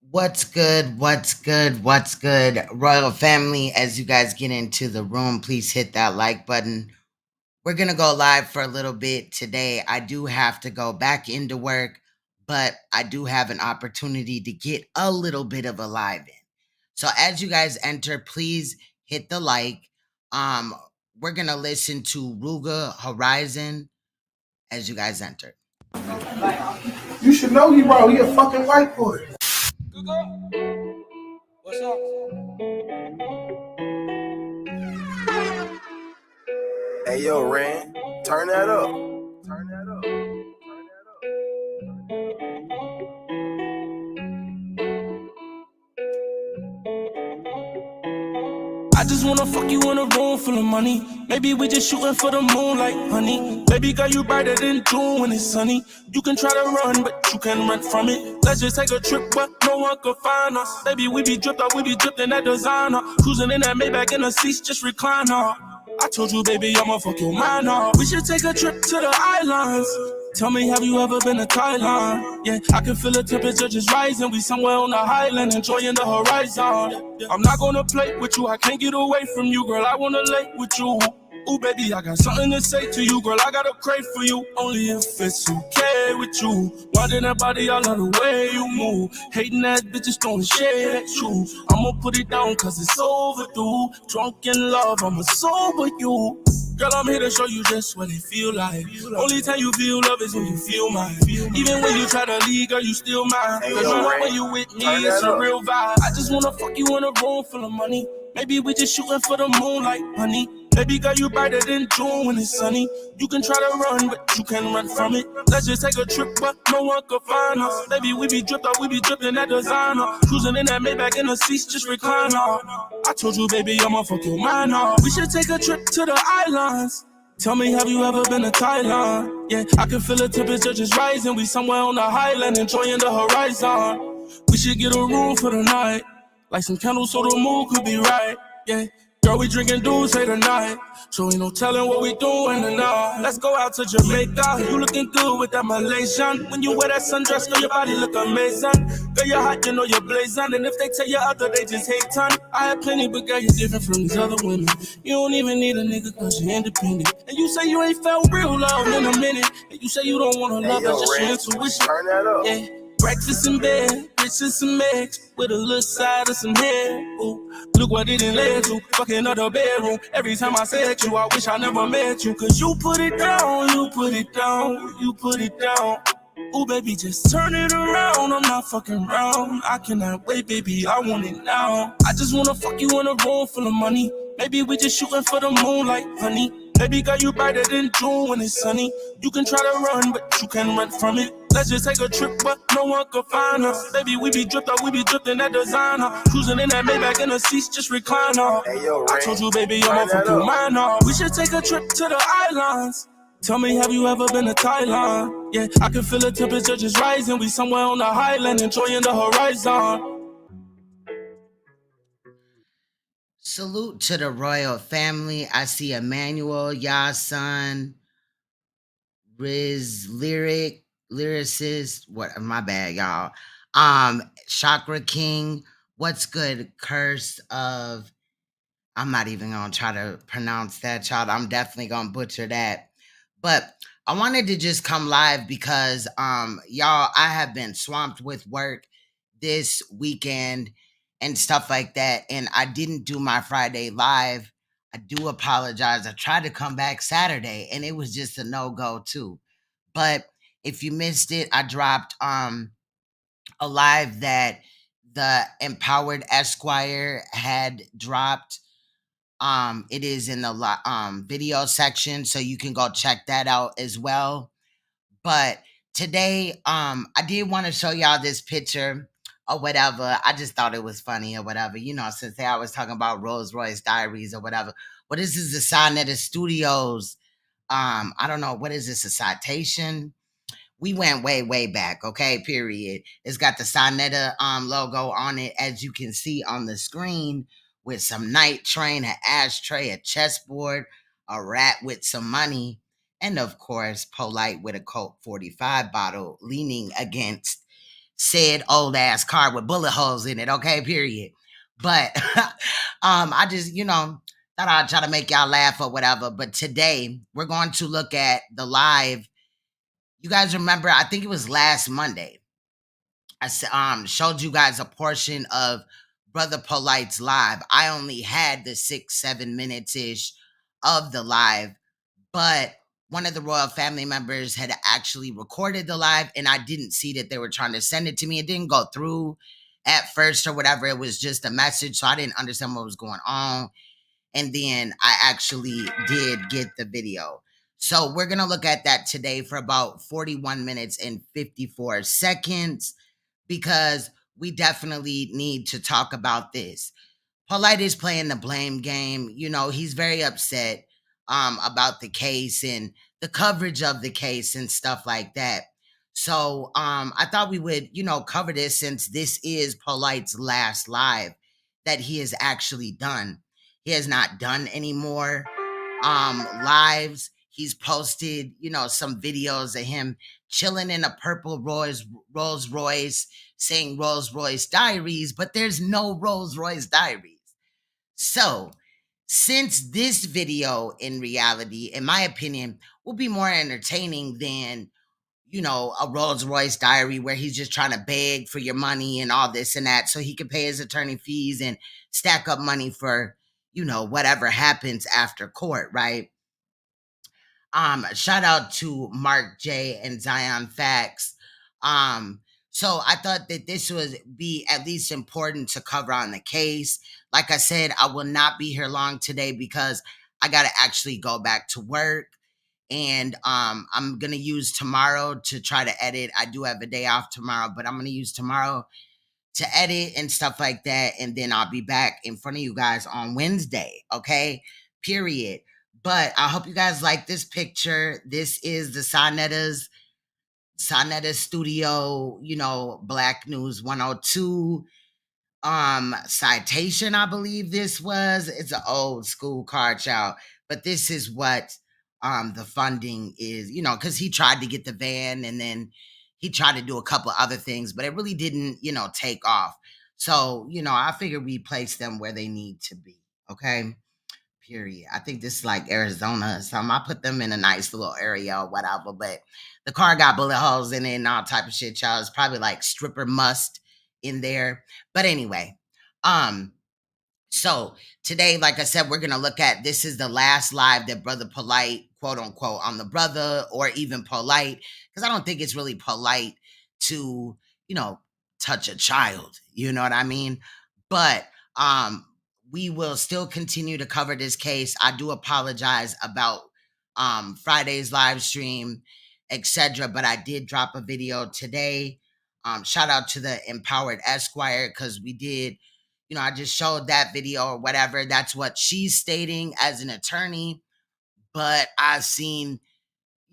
What's good? What's good? What's good? Royal family, as you guys get into the room, please hit that like button. We're going to go live for a little bit today. I do have to go back into work, but I do have an opportunity to get a little bit of a live in. So as you guys enter, please hit the like. Um, we're going to listen to Ruga Horizon as you guys enter. You should know he wrong. He a fucking white boy. What's up? Hey yo, Ran, turn that up. Turn that up. I just wanna fuck you in a room full of money. Maybe we just shooting for the moonlight, honey. Baby girl, you brighter than June when it's sunny. You can try to run, but you can't run from it. Let's just take a trip, but no one can find us. Baby, we be dripped up, we be dripped in that designer. Cruising in that Maybach in the seats, just recliner. I told you, baby, I'ma fuck your mind up. We should take a trip to the islands. Tell me, have you ever been to Thailand? Yeah, I can feel the temperature just rising. We somewhere on the highland, enjoying the horizon. I'm not gonna play with you, I can't get away from you, girl. I wanna lay with you. Ooh, baby, I got something to say to you, girl. I got a crave for you, only if it's okay with you. Wanting that body, I love the way you move. Hating that bitches throwing shade at you. I'ma put it down, cause it's overdue. Drunk in love, I'ma sober you. Girl, I'm here to show you just what it feel like. Only time you feel love is when you feel mine. Even when you try to leave, girl, you still mine. Cause you know when you with me, it's a real vibe. I just wanna fuck you in a room full of money. Maybe we just shooting for the moonlight, honey. Baby girl, you brighter than June when it's sunny. You can try to run, but you can't run from it. Let's just take a trip, but no one can find us. Baby, we be dripped up, we be dripped in that designer. Cruising in that Maybach in the seats, just recliner. I told you, baby, I'ma fuck your mind up. We should take a trip to the islands. Tell me, have you ever been to Thailand? Yeah, I can feel the temperature just rising. We somewhere on the highland, enjoying the horizon. We should get a room for the night. Like some candles so the mood could be right. Yeah, girl, we drinking dudes here tonight. So ain't no telling what we doing tonight. Let's go out to Jamaica. You looking good with that Malaysian. When you wear that sundress, girl, your body look amazing. Girl, you're hot, you know you're blazing. And if they tell you other, they just hate ton. I had plenty, but girl, you're different from these other women. You don't even need a nigga cause you're independent. And you say you ain't felt real love in a minute. And you say you don't wanna love, that's just your intuition. Turn that up. Yeah. Breakfast in bed, rich and some eggs, with a little side of some hair. Ooh, look what it done led to, fucking up the bedroom. Every time I said you, I wish I never met you. Cause you put it down, you put it down, you put it down. Ooh, baby, just turn it around, I'm not fucking around. I cannot wait, baby, I want it now. I just wanna fuck you in a room full of money. Maybe we just shooting for the moonlight, honey. Baby girl, you brighter than June when it's sunny. You can try to run, but you can't run from it. Let's just take a trip, but no one can find us. Baby, we be dripped up, we be dripped in that designer. Cruising in that Maybach in the seats, just recliner. Hey yo, I told you, baby, I'ma fuck your mind up. We should take a trip to the islands. Tell me, have you ever been to Thailand? Yeah, I can feel the temperature just rising. We somewhere on the highland, enjoying the horizon. Salute to the royal family. I see Emmanuel, Yasun, Riz, lyricist. What? My bad, y'all. Chakra King. What's good? Curse of. I'm not even gonna try to pronounce that, child. I'm definitely gonna butcher that. But I wanted to just come live because y'all, I have been swamped with work this weekend and stuff like that. And I didn't do my Friday live. I do apologize. I tried to come back Saturday and it was just a no-go too. But if you missed it, I dropped a live that the Empowered Esquire had dropped. It is in the video section, so you can go check that out as well. But today, I did want to show y'all this picture or whatever. I just thought it was funny or whatever, you know, since I was talking about Rolls Royce Diaries or whatever. Well, this is the Sonetta Studios. I don't know, what is this, a citation? We went way, way back, okay, period. It's got the Sonetta logo on it, as you can see on the screen, with some night train, an ashtray, a chessboard, a rat with some money, and of course, Polight with a Colt 45 bottle leaning against. said old ass car with bullet holes in it. Okay, period. But I just, thought I'd try to make y'all laugh or whatever. But today we're going to look at the live. You guys remember, I think it was last Monday. I showed you guys a portion of Brother Polight's live. I only had the 6-7 minutes ish of the live, but one of the royal family members had actually recorded the live, and I didn't see that they were trying to send it to me. It didn't go through at first or whatever. It was just a message, so I didn't understand what was going on. And then I actually did get the video. So we're going to look at that today for about 41 minutes and 54 seconds because we definitely need to talk about this. Polight is playing the blame game. He's very upset about the case and the coverage of the case and stuff like that. So I thought we would, cover this since this is Polight's last live that he has actually done. He has not done any more lives. He's posted, some videos of him chilling in a purple Rolls Royce, saying Rolls Royce Diaries, but there's no Rolls Royce Diaries. So, since this video, in reality, in my opinion, will be more entertaining than, a Rolls Royce diary where he's just trying to beg for your money and all this and that so he can pay his attorney fees and stack up money for, whatever happens after court, right? Shout out to Mark J and Zion Facts. So I thought that this would be at least important to cover on the case. Like I said, I will not be here long today because I got to actually go back to work. And I'm going to use tomorrow to try to edit. I do have a day off tomorrow, but I'm going to use tomorrow to edit and stuff like that. And then I'll be back in front of you guys on Wednesday. Okay, period. But I hope you guys like this picture. This is the Sonetta Studio, Black News 102 citation, I believe this was. It's an old school car, child. But this is what the funding is, because he tried to get the van and then he tried to do a couple other things, but it really didn't, take off. So, I figured we place them where they need to be. Okay. Period. I think this is like Arizona or something. I put them in a nice little area or whatever, but the car got bullet holes in it and all type of shit, y'all. It's probably like stripper must in there. But anyway, so today, like I said, we're going to look at, this is the last live that Brother Polight, quote unquote, on the brother or even Polight, because I don't think it's really polite to, touch a child. You know what I mean? But, we will still continue to cover this case. I do apologize about Friday's live stream, etc. But I did drop a video today. Shout out to the Empowered Esquire because we did, I just showed that video or whatever. That's what she's stating as an attorney. But I've seen,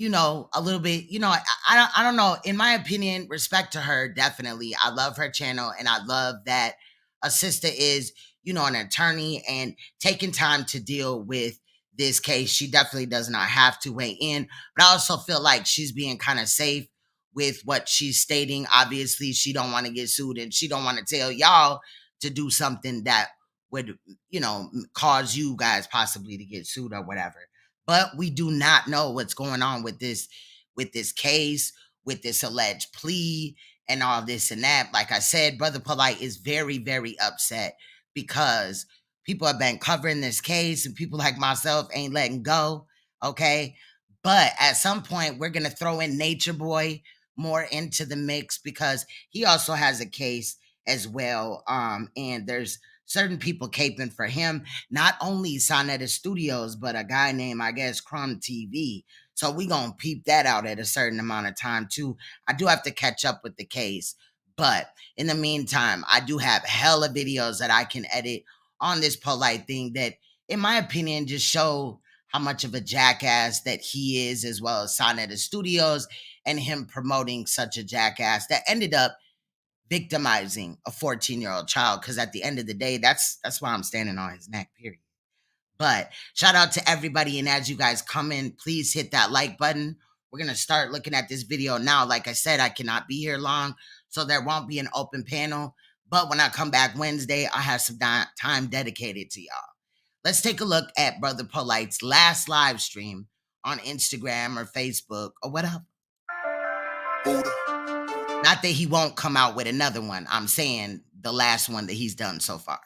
a little bit, I don't know. In my opinion, respect to her, definitely. I love her channel and I love that a sister is, an attorney and taking time to deal with this case. She definitely does not have to weigh in, but I also feel like she's being kind of safe with what she's stating. Obviously, she don't want to get sued and she don't want to tell y'all to do something that would, cause you guys possibly to get sued or whatever. But we do not know what's going on with this case, with this alleged plea and all this and that. Like I said, Brother Polight is very, very upset because people have been covering this case and people like myself ain't letting go, okay? But at some point, we're going to throw in Nature Boy more into the mix because he also has a case as well. And there's certain people caping for him, not only Sonetta Studios, but a guy named, I guess, Crumb TV. So we going to peep that out at a certain amount of time too. I do have to catch up with the case. But in the meantime, I do have hella videos that I can edit on this Polight thing that, in my opinion, just show how much of a jackass that he is, as well as Sonetta Studios and him promoting such a jackass that ended up victimizing a 14-year-old child. Because at the end of the day, that's why I'm standing on his neck, period. But shout out to everybody. And as you guys come in, please hit that like button. We're going to start looking at this video now. Like I said, I cannot be here long. so there won't be an open panel. But when I come back Wednesday, I have some time dedicated to y'all. Let's take a look at Brother Polight's last live stream on Instagram or Facebook or whatever. Buddha. Not that he won't come out with another one. I'm saying the last one that he's done so far.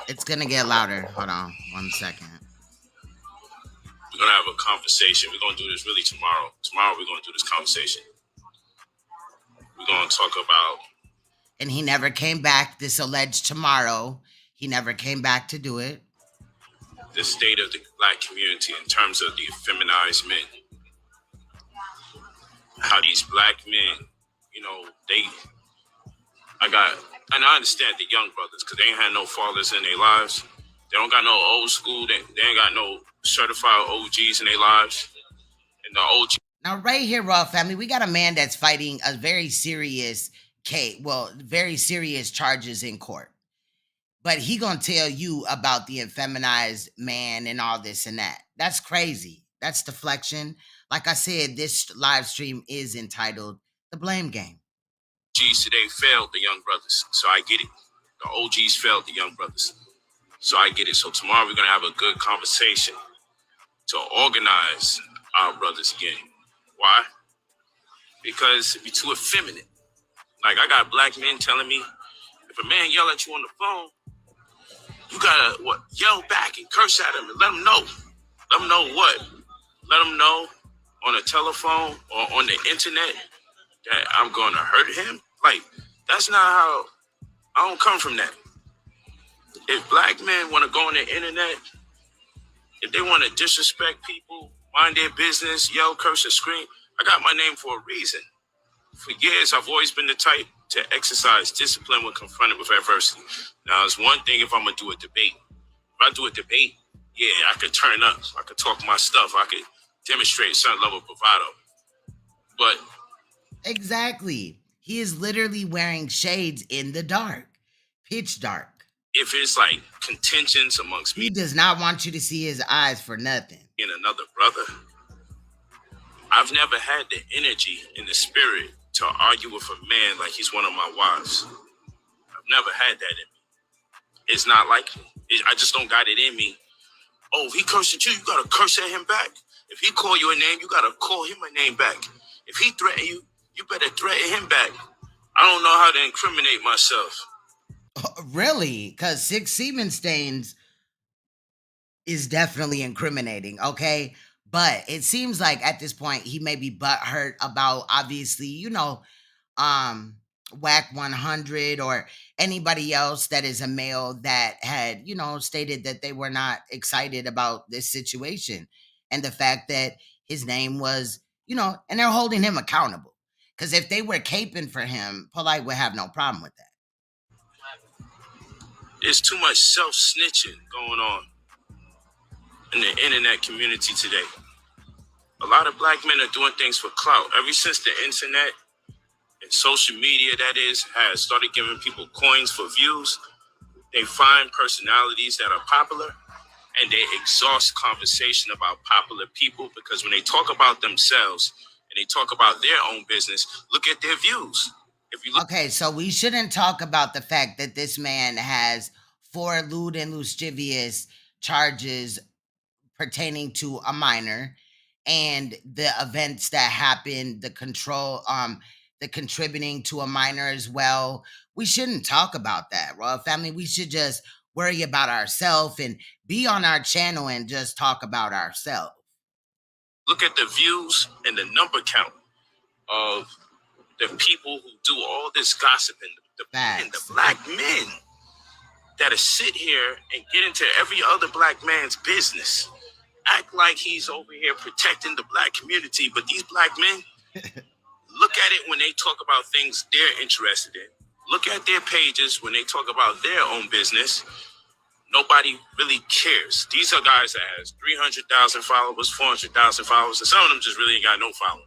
It's gonna get louder. Hold on 1 second. We're gonna have a conversation. We're gonna do this really tomorrow. Tomorrow we're gonna do this conversation. We're gonna talk about. And he never came back. This alleged tomorrow. He never came back to do it. The state of the black community in terms of the effeminized men. How these black men, you know, and I understand the young brothers because they ain't had no fathers in their lives. They don't got no old school. They ain't got no certified OGs in their lives. And the OG. Now, right here, Raw Family, we got a man that's fighting a very serious case. Well, very serious charges in court. But he gonna tell you about the effeminized man and all this and that. That's crazy. That's deflection. Like I said, this live stream is entitled The Blame Game. OGs today failed the young brothers, so I get it. The OGs failed the young brothers, so I get it. So tomorrow we're gonna have a good conversation to organize our brothers again. Why? Because you're too effeminate. Like I got black men telling me, if a man yell at you on the phone, you gotta yell back and curse at him and let him know. Let him know what? Let him know on a telephone or on the internet that I'm gonna hurt him. Like that's not how. I don't come from that. If black men want to go on the internet, if they want to disrespect people, mind their business, yell, curse, and scream, I got my name for a reason. For years, I've always been the type to exercise discipline when confronted with adversity. Now, it's one thing if I'm going to do a debate. If I do a debate, yeah, I could turn up. I could talk my stuff. I could demonstrate a certain level of bravado. But... Exactly. He is literally wearing shades in the dark. Pitch dark. If it's like contentions amongst me... He does not want you to see his eyes for nothing. ...and another brother, I've never had the energy and the spirit to argue with a man like he's one of my wives. I've never had that in me. It's not like me. I just don't got it in me. Oh, if he cursed at you, you got to curse at him back. If he call you a name, you got to call him a name back. If he threaten you, you better threaten him back. I don't know how to incriminate myself. Really? Because 6 semen stains is definitely incriminating, okay? But it seems like at this point, he may be butthurt about, obviously, you know, Whack 100 or anybody else that is a male that had, you know, stated that they were not excited about this situation. And the fact that his name was, you know, and they're holding him accountable. Because if they were caping for him, Polight would have no problem with that. There's too much self-snitching going on in the internet community today. A lot of black men are doing things for clout. Ever since the internet and social media, that is, has started giving people coins for views, they find personalities that are popular and they exhaust conversation about popular people because when they talk about themselves and they talk about their own business, look at their views. If you look- Okay, so we shouldn't talk about the fact that this man has 4 lewd and lascivious charges pertaining to a minor and the events that happened, the contributing to a minor as well. We shouldn't talk about that, Royal Family. We should just worry about ourselves and be on our channel and just talk about ourselves. Look at the views and the number count of the people who do all this gossiping, the black men. that'll sit here and get into every other black man's business, act like he's over here protecting the black community, but these black men look at it when they talk about things they're interested in. Look at their pages when they talk about their own business. Nobody really cares. These are guys that has 300,000 followers, 400,000 followers, and some of them just really ain't got no following.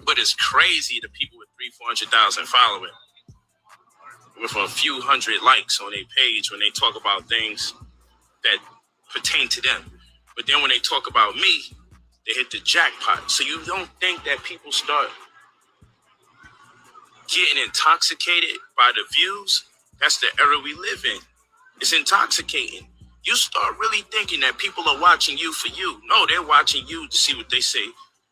But it's crazy the people with 400,000 following with a few hundred likes on their page when they talk about things that pertain to them. But then when they talk about me, they hit the jackpot. So you don't think that people start getting intoxicated by the views? That's the era we live in. It's intoxicating. You start really thinking that people are watching you for you. No, they're watching you to see what they say,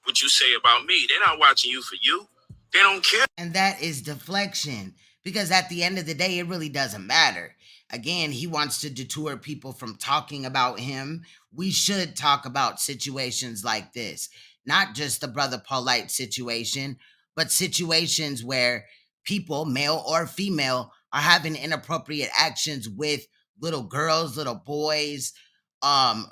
what you say about me. They're not watching you for you. They don't care. And that is deflection, because at the end of the day, it really doesn't matter. Again, he wants to deter people from talking about him. We should talk about situations like this, not just the brother Polight situation, but situations where people, male or female, are having inappropriate actions with little girls, little boys,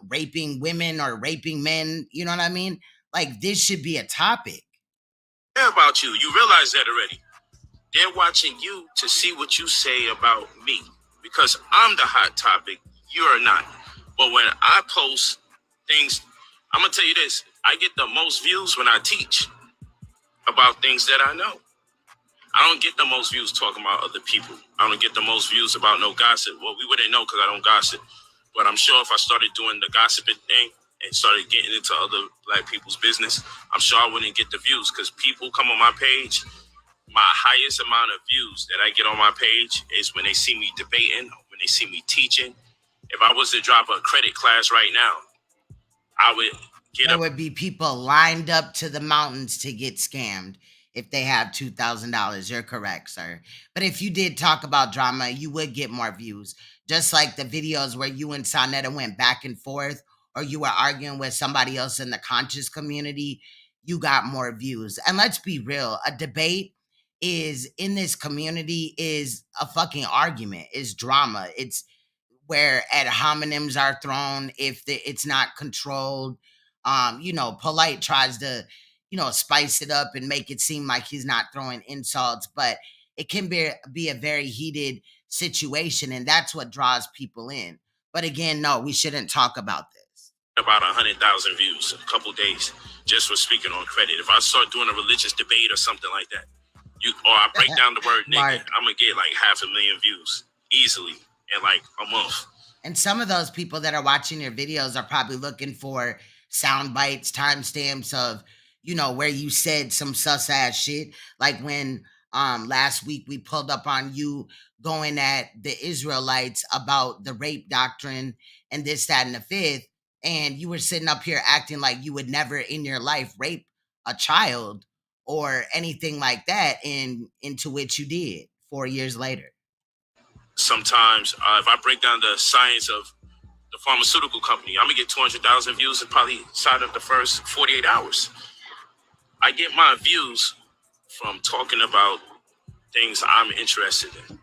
raping women or raping men. You know what I mean? Like, this should be a topic. Care about you. You realize that already. They're watching you to see what you say about me, because I'm the hot topic. You're not. But when I post things, I'm going to tell you this. I get the most views when I teach about things that I know. I don't get the most views talking about other people. I don't get the most views about no gossip. Well, we wouldn't know because I don't gossip. But I'm sure if I started doing the gossiping thing and started getting into other black people's business, I'm sure I wouldn't get the views, because people come on my page. My highest amount of views that I get on my page is when they see me debating, when they see me teaching. If I was to drop a credit class right now, I would get There would be people lined up to the mountains to get scammed if they have $2,000. You're correct, sir. But if you did talk about drama, you would get more views. Just like the videos where you and Sonetta went back and forth, or you were arguing with somebody else in the conscious community, you got more views. And let's be real, a debate is in this community is a fucking argument. It's drama. It's where ad hominems are thrown if it's not controlled. Polight tries to, spice it up and make it seem like he's not throwing insults, but it can be a very heated situation, and that's what draws people in. But again, no, we shouldn't talk about this. About 100,000 views in a couple days just for speaking on credit. If I start doing a religious debate or something like that, or I break down the word nigga, I'm gonna get like 500,000 views easily in like a month. And some of those people that are watching your videos are probably looking for sound bites, timestamps of, where you said some sus ass shit. Like when last week we pulled up on you going at the Israelites about the rape doctrine and this, that, and the fifth. And you were sitting up here acting like you would never in your life rape a child or anything like that, into which you did 4 years later. Sometimes if I break down the science of the pharmaceutical company, I'm gonna get 200,000 views in probably inside of the first 48 hours. I get my views from talking about things I'm interested in.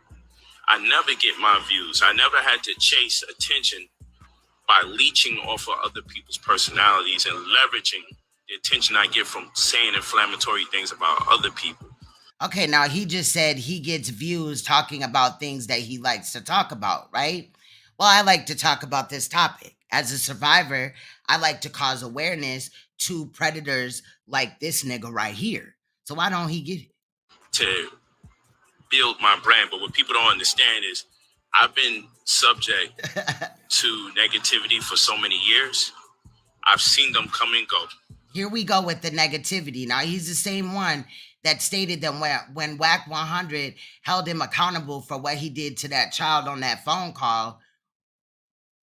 I never get my views. I never had to chase attention by leeching off of other people's personalities and leveraging the attention I get from saying inflammatory things about other people. Okay, now he just said he gets views talking about things that he likes to talk about, right? Well, I like to talk about this topic. As a survivor, I like to cause awareness to predators like this nigga right here. So why don't he get it? To build my brand. But what people don't understand is I've been subject to negativity for so many years. I've seen them come and go. Here we go with the negativity. Now, he's the same one that stated that when WAC 100 held him accountable for what he did to that child on that phone call,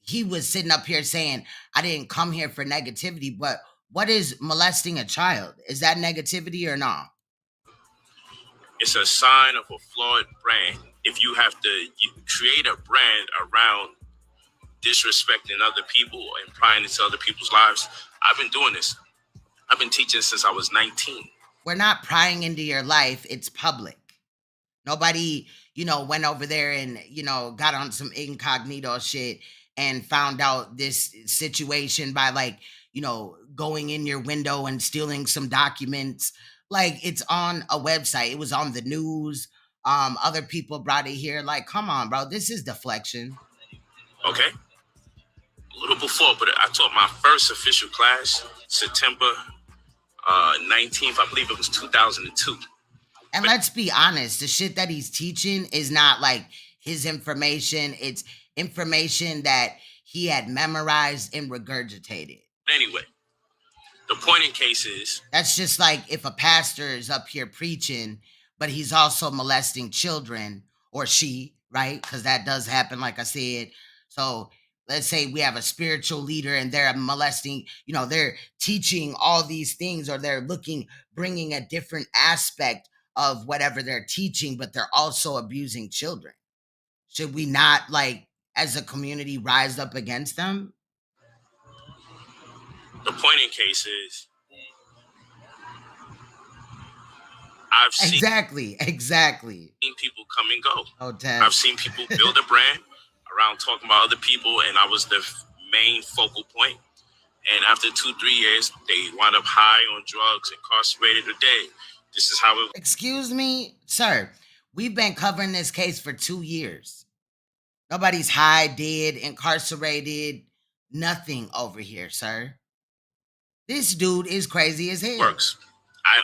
he was sitting up here saying, I didn't come here for negativity. But what is molesting a child? Is that negativity or not? It's a sign of a flawed brand. If you have to create a brand around disrespecting other people and prying into other people's lives, I've been doing this. I've been teaching since I was 19. We're not prying into your life. It's public. Nobody, went over there and, got on some incognito shit and found out this situation by like, going in your window and stealing some documents. Like it's on a website. It was on the news. Other people brought it here. Like, come on, bro. This is deflection. Okay. A little before, but I taught my first official class September 19th. I believe it was 2002. And let's be honest, the shit that he's teaching is not like his information. It's information that he had memorized and regurgitated. Anyway, the point in case is that's just like if a pastor is up here preaching, but he's also molesting children, or she, right? Because that does happen, like I said. So let's say we have a spiritual leader and they're molesting, they're teaching all these things, or they're bringing a different aspect of whatever they're teaching, but they're also abusing children. Should we not, like, as a community, rise up against them? The point in case is I've seen exactly people come and go. Oh, I've seen people build a brand around talking about other people, and I was the main focal point. And after 2-3 years, they wound up high on drugs, incarcerated, or dead. This is how it. Excuse me, sir. We've been covering this case for 2 years. Nobody's high, dead, incarcerated, nothing over here, sir. This dude is crazy as hell. Works. I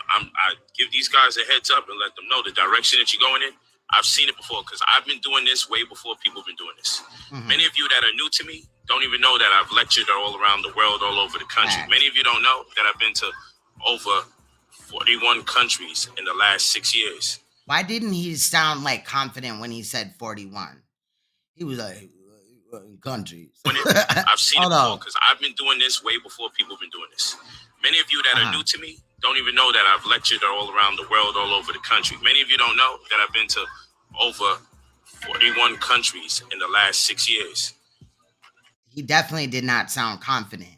give these guys a heads up and let them know the direction that you're going in. I've seen it before because I've been doing this way before people have been doing this. Mm-hmm. Many of you that are new to me don't even know that I've lectured all around the world, all over the country. Many of you don't know that I've been to over 41 countries in the last 6 years. Why didn't he sound like confident when he said 41? He was like, countries. I've seen it before because I've been doing this way before people have been doing this. Many of you that are new to me don't even know that I've lectured all around the world, all over the country. Many of you don't know that I've been to over 41 countries in the last 6 years. He definitely did not sound confident.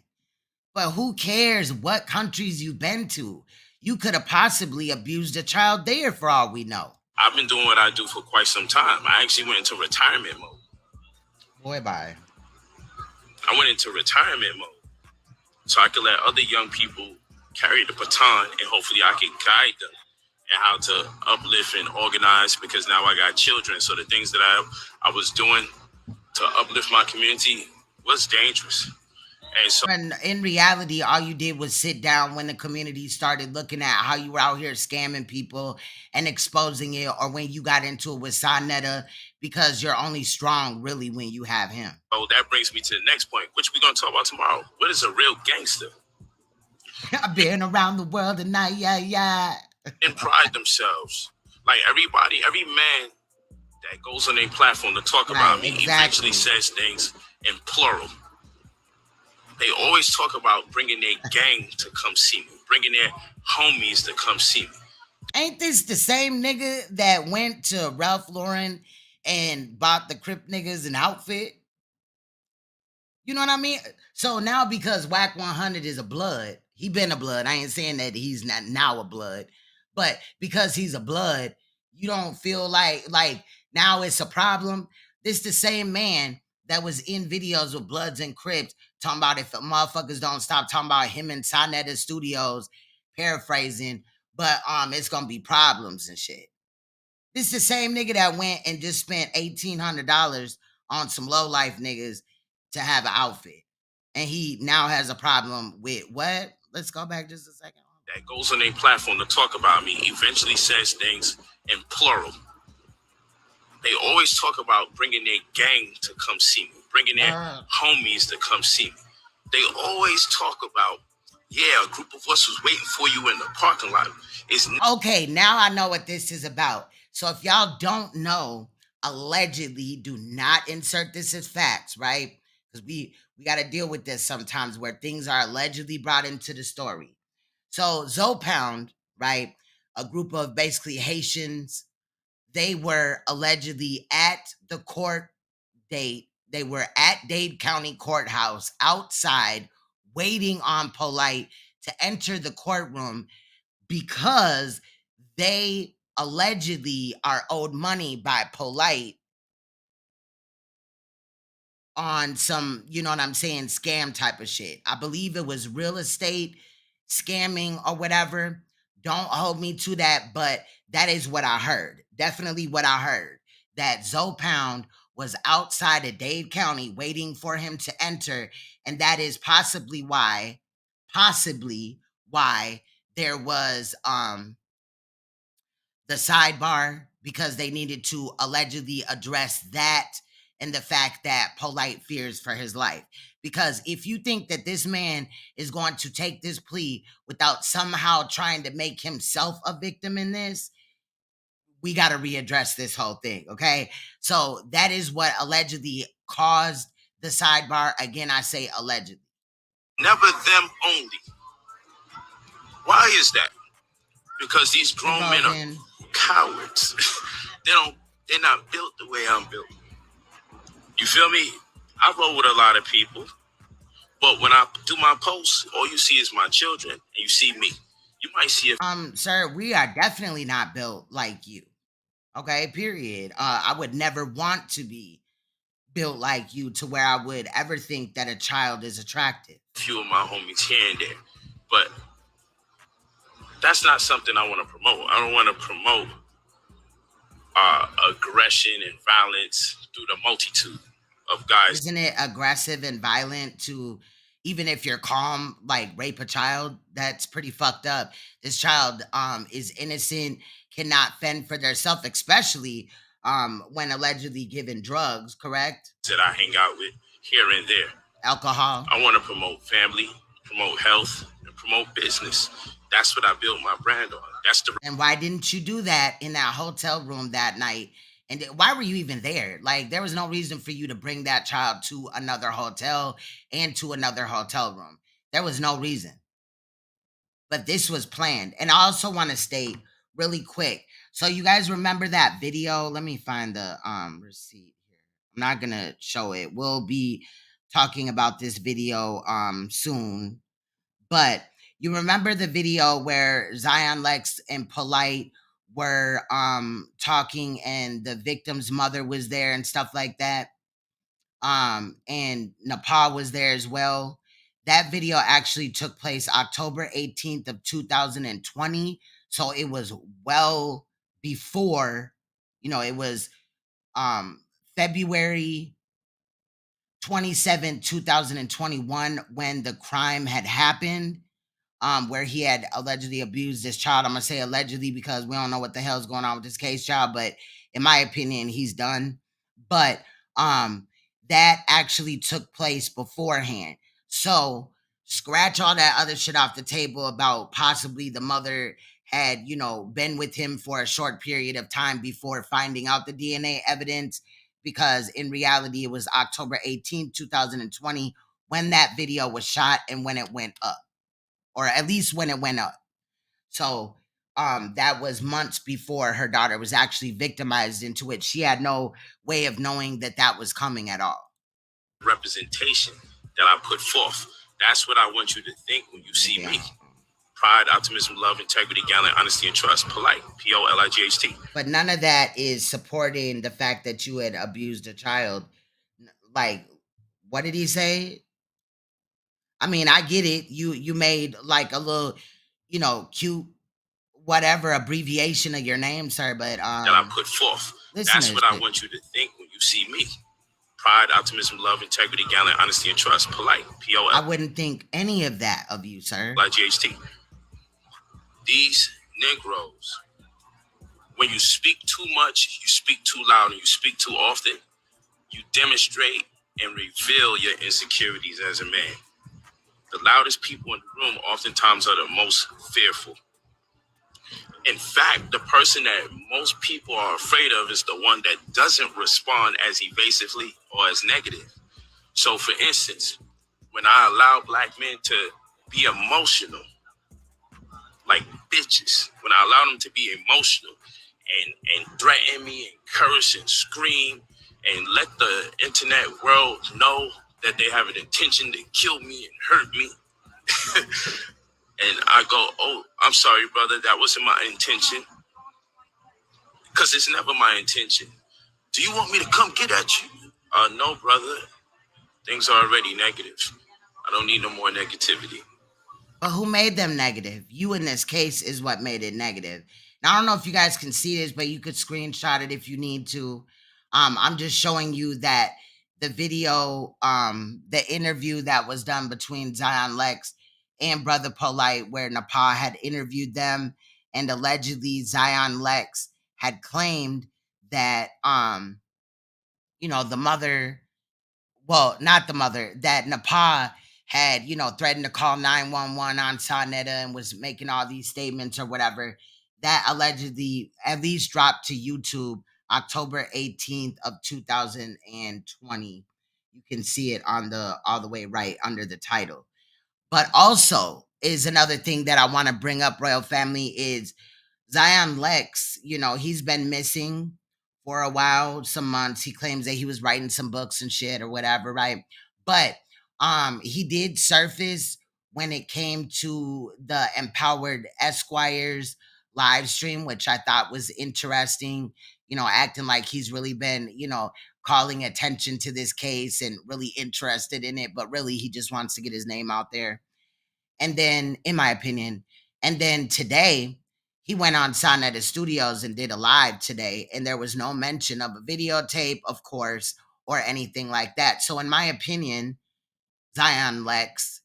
But who cares what countries you've been to? You could have possibly abused a child there for all we know. I've been doing what I do for quite some time. I actually went into retirement mode. Boy, bye. I went into retirement mode so I could let other young people carry the baton, and hopefully I could guide them and how to uplift and organize, because now I got children. So the things that I was doing to uplift my community was dangerous. And so, and in reality, all you did was sit down when the community started looking at how you were out here scamming people and exposing it, or when you got into it with Sonetta, because you're only strong really when you have him. Oh, that brings me to the next point, which we're going to talk about tomorrow. What is a real gangster? I've been around the world tonight, yeah. And pride themselves. Like everybody, every man that goes on a platform to talk about me eventually says things in plural. They always talk about bringing their gang to come see me, bringing their homies to come see me. Ain't this the same nigga that went to Ralph Lauren and bought the Crip niggas an outfit? You know what I mean? So now, because Whack 100 is a blood, he been a blood. I ain't saying that he's not now a blood, but because he's a blood, you don't feel like now it's a problem. This the same man that was in videos with Bloods and Crips talking about if motherfuckers don't stop talking about him in Sonetta Studios, paraphrasing, but it's gonna be problems and shit. This is the same nigga that went and just spent $1,800 on some low life niggas to have an outfit, and he now has a problem with what? Let's go back just a second. That goes on a platform to talk about me eventually says things in plural. They always talk about bringing their gang to come see me, bringing their homies to come see me. They always talk about, yeah, a group of us was waiting for you in the parking lot. Okay, now I know what this is about. So if y'all don't know, allegedly, do not insert this as facts, right? Because we got to deal with this sometimes where things are allegedly brought into the story. So Zopound, right, a group of basically Haitians, they were allegedly at the court date. They were at Dade County Courthouse outside waiting on Polight to enter the courtroom because they allegedly are owed money by Polight on some, you know what I'm saying, scam type of shit. I believe it was real estate scamming or whatever. Don't hold me to that, but that is what I heard. Definitely what I heard. That Zoe Pound was outside of Dade County waiting for him to enter. And that is possibly why there was the sidebar, because they needed to allegedly address that and the fact that Polight fears for his life. Because if you think that this man is going to take this plea without somehow trying to make himself a victim in this, we got to readdress this whole thing, okay? So that is what allegedly caused the sidebar. Again, I say allegedly. Never them only. Why is that? Because these grown men are cowards. They're not built the way I'm built. You feel me? I roll with a lot of people, but when I do my posts, all you see is my children, and you see me. You might see sir, we are definitely not built like you. Okay, period. I would never want to be built like you to where I would ever think that a child is attractive. a few of my homies here and there, but that's not something I want to promote. I don't want to promote aggression and violence through the multitude of guys. Isn't it aggressive and violent to, even if you're calm, like rape a child? That's pretty fucked up. This child is innocent, cannot fend for themselves, especially when allegedly given drugs, correct? That I hang out with here and there. Alcohol. I want to promote family, promote health, and promote business. That's what I built my brand on. That's the. And why didn't you do that in that hotel room that night? And why were you even there? Like, there was no reason for you to bring that child to another hotel and to another hotel room. There was no reason. But this was planned. And I also want to state really quick. So you guys remember that video? Let me find the receipt here. I'm not going to show it. We'll be talking about this video soon. But you remember the video where Zion Lex and Polight were talking and the victim's mother was there and stuff like that? And Nepal was there as well. That video actually took place October 18th of 2020. So it was well before, it was February 27th, 2021 when the crime had happened, where he had allegedly abused this child. I'm going to say allegedly because we don't know what the hell's going on with this case, child, but in my opinion, he's done. But that actually took place beforehand. So scratch all that other shit off the table about possibly the mother had, been with him for a short period of time before finding out the DNA evidence, because in reality, it was October 18th, 2020 when that video was shot and when it went up, or at least when it went up. So that was months before her daughter was actually victimized into it. She had no way of knowing that that was coming at all. Representation that I put forth. That's what I want you to think when you see me. Pride, optimism, love, integrity, gallant, honesty, and trust. Polight. Polight. But none of that is supporting the fact that you had abused a child. Like, what did he say? I mean, I get it. You made like a little, cute, whatever abbreviation of your name, sir. But that I put forth. That's what I want you to think when you see me. Pride, optimism, love, integrity, gallant, honesty, and trust. Polight. I wouldn't think any of that of you, sir. Like GHT. These Negroes, when you speak too much, you speak too loud, and you speak too often, you demonstrate and reveal your insecurities as a man. The loudest people in the room oftentimes are the most fearful. In fact, the person that most people are afraid of is the one that doesn't respond as evasively or as negative. So, for instance, when I allow black men to be emotional, like bitches, when I allow them to be emotional and threaten me and curse and scream and let the internet world know that they have an intention to kill me and hurt me. And I go, oh, I'm sorry, brother, that wasn't my intention. because it's never my intention. Do you want me to come get at you? No, brother. Things are already negative. I don't need no more negativity. But who made them negative? You in this case is what made it negative. Now I don't know if you guys can see this, but you could screenshot it if you need to. I'm just showing you that the video, the interview that was done between Zion Lex and Brother Polight, where Nepal had interviewed them, and allegedly Zion Lex had claimed that the mother, well, not the mother, that Nepal had, threatened to call 911 on Sonetta and was making all these statements or whatever. That allegedly at least dropped to YouTube October 18th of 2020. You can see it on the all the way right under the title. But also is another thing that I want to bring up, Royal Family, is Zion Lex, he's been missing for a while, some months. He claims that he was writing some books and shit or whatever, right? But he did surface when it came to the Empowered Esquires live stream, which I thought was interesting, acting like he's really been, calling attention to this case and really interested in it, but really he just wants to get his name out there. And then, in my opinion, and then today, he went on Sonetta Studios and did a live today, and there was no mention of a videotape, of course, or anything like that. So, in my opinion, Zion Lex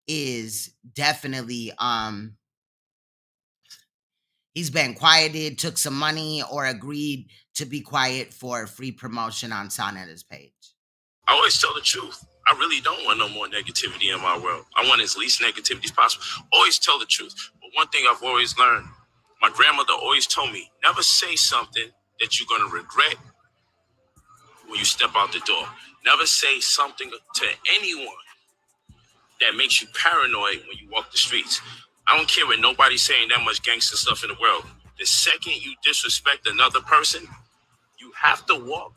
is definitely he's been quieted, took some money, or agreed to be quiet for free promotion on Sonetta's page. I always tell the truth. I really don't want no more negativity in my world. I want as least negativity as possible. Always tell the truth. But one thing I've always learned, my grandmother always told me, never say something that you're going to regret when you step out the door. Never say something to anyone that makes you paranoid when you walk the streets. I don't care what nobody's saying that much gangster stuff in the world. The second you disrespect another person, you have to walk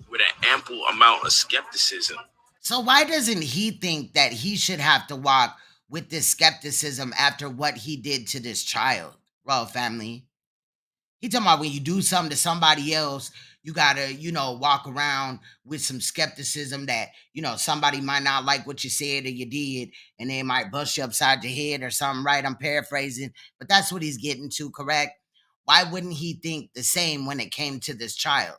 with an ample amount of skepticism. So why doesn't he think that he should have to walk with this skepticism after what he did to this child? Royal Family. He talking about when you do something to somebody else, you gotta, walk around with some skepticism that, somebody might not like what you said or you did, and they might bust you upside your head or something, right? I'm paraphrasing, but that's what he's getting to, correct? Why wouldn't he think the same when it came to this child?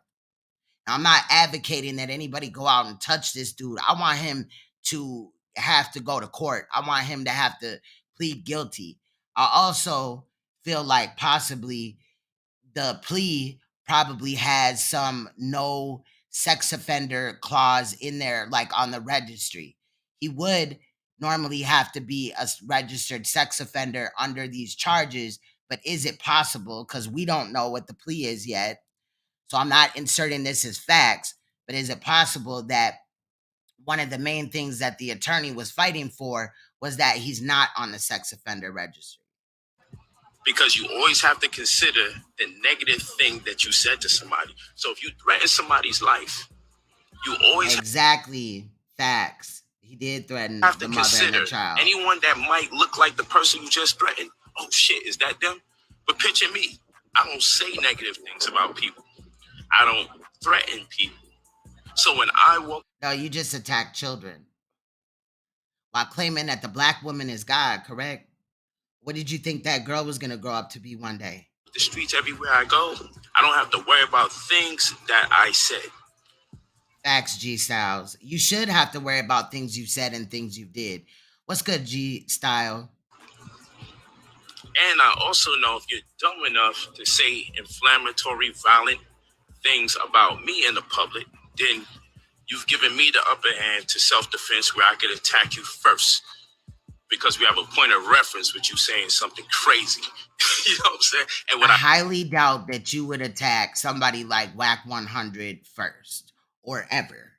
Now, I'm not advocating that anybody go out and touch this dude. I want him to have to go to court. I want him to have to plead guilty. I also feel like possibly the plea probably has some no sex offender clause in there, like on the registry. He would normally have to be a registered sex offender under these charges, but is it possible? Because we don't know what the plea is yet. So I'm not inserting this as facts, but is it possible that one of the main things that the attorney was fighting for was that he's not on the sex offender registry? Because you always have to consider the negative thing that you said to somebody. So if you threaten somebody's life, you always exactly facts. He did threaten have to the mother and the child. Anyone that might look like the person you just threatened. Oh shit, is that them? But picture me. I don't say negative things about people. I don't threaten people. So when I walk, no, you just attack children while claiming that the black woman is God, correct? What did you think that girl was going to grow up to be one day? The streets everywhere I go, I don't have to worry about things that I said. Facts, G Styles. You should have to worry about things you said and things you did. What's good, G Style? And I also know if you're dumb enough to say inflammatory, violent things about me in the public, then you've given me the upper hand to self-defense where I could attack you first. Because we have a point of reference with you saying something crazy. You know what I'm saying? And I highly doubt that you would attack somebody like Whack 100 first or ever.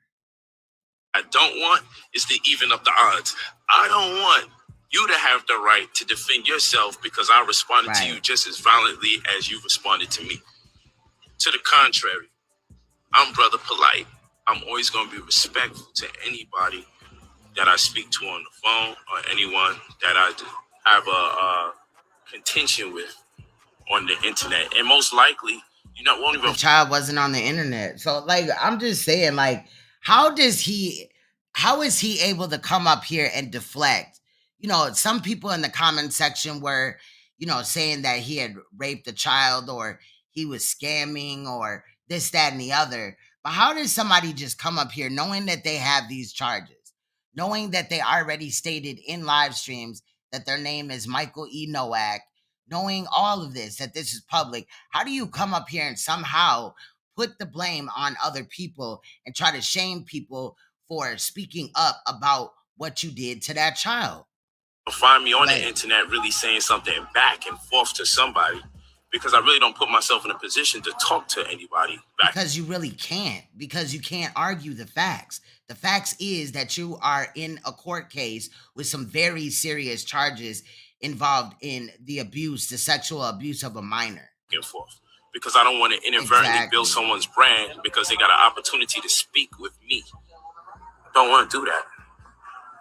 I don't want is to even up the odds. I don't want you to have the right to defend yourself because I responded to you just as violently as you responded to me. To the contrary, I'm Brother Polight. I'm always going to be respectful to anybody that I speak to on the phone or anyone that I have a contention with on the internet. And most likely, You know, won't even. The child wasn't on the internet. So like I'm just saying, like, how is he able to come up here and deflect? You know, some people in the comment section were, you know, saying that he had raped a child or he was scamming or this, that, and the other. But how does somebody just come up here knowing that they have these charges, knowing that they already stated in live streams that their name is Michael E. Nowak, knowing all of this, that this is public? How do you come up here and somehow put the blame on other people and try to shame people for speaking up about what you did to that child? Find me on the internet really saying something back and forth to somebody, because I really don't put myself in a position to talk to anybody back. Because you really can't, because you can't argue the facts. The facts is that you are in a court case with some very serious charges involved in the abuse, the sexual abuse of a minor. And forth, because I don't want to inadvertently build someone's brand because they got an opportunity to speak with me. Don't want to do that.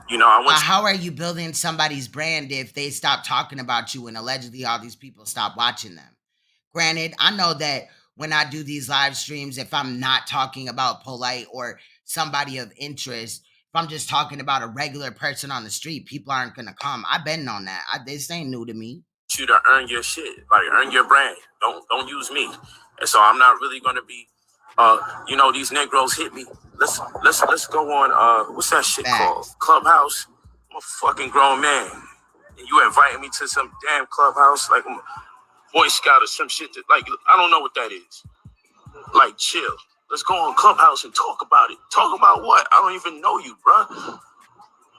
You know, how are you building somebody's brand if they stop talking about you and allegedly all these people stop watching them? Granted, I know that when I do these live streams, if I'm not talking about Polight or somebody of interest, if I'm just talking about a regular person on the street, people aren't going to come. I've been on that. This ain't new to me. You to earn your shit, like earn your brand. Don't use me. And so I'm not really going to be, you know, these Negroes hit me. Let's go on, what's that shit called? Clubhouse. I'm a fucking grown man. And you inviting me to some damn clubhouse like I'm a Boy Scout or some shit that, like, I don't know what that is. Like, chill. Let's go on Clubhouse and talk about it. Talk about what? I don't even know you, bruh.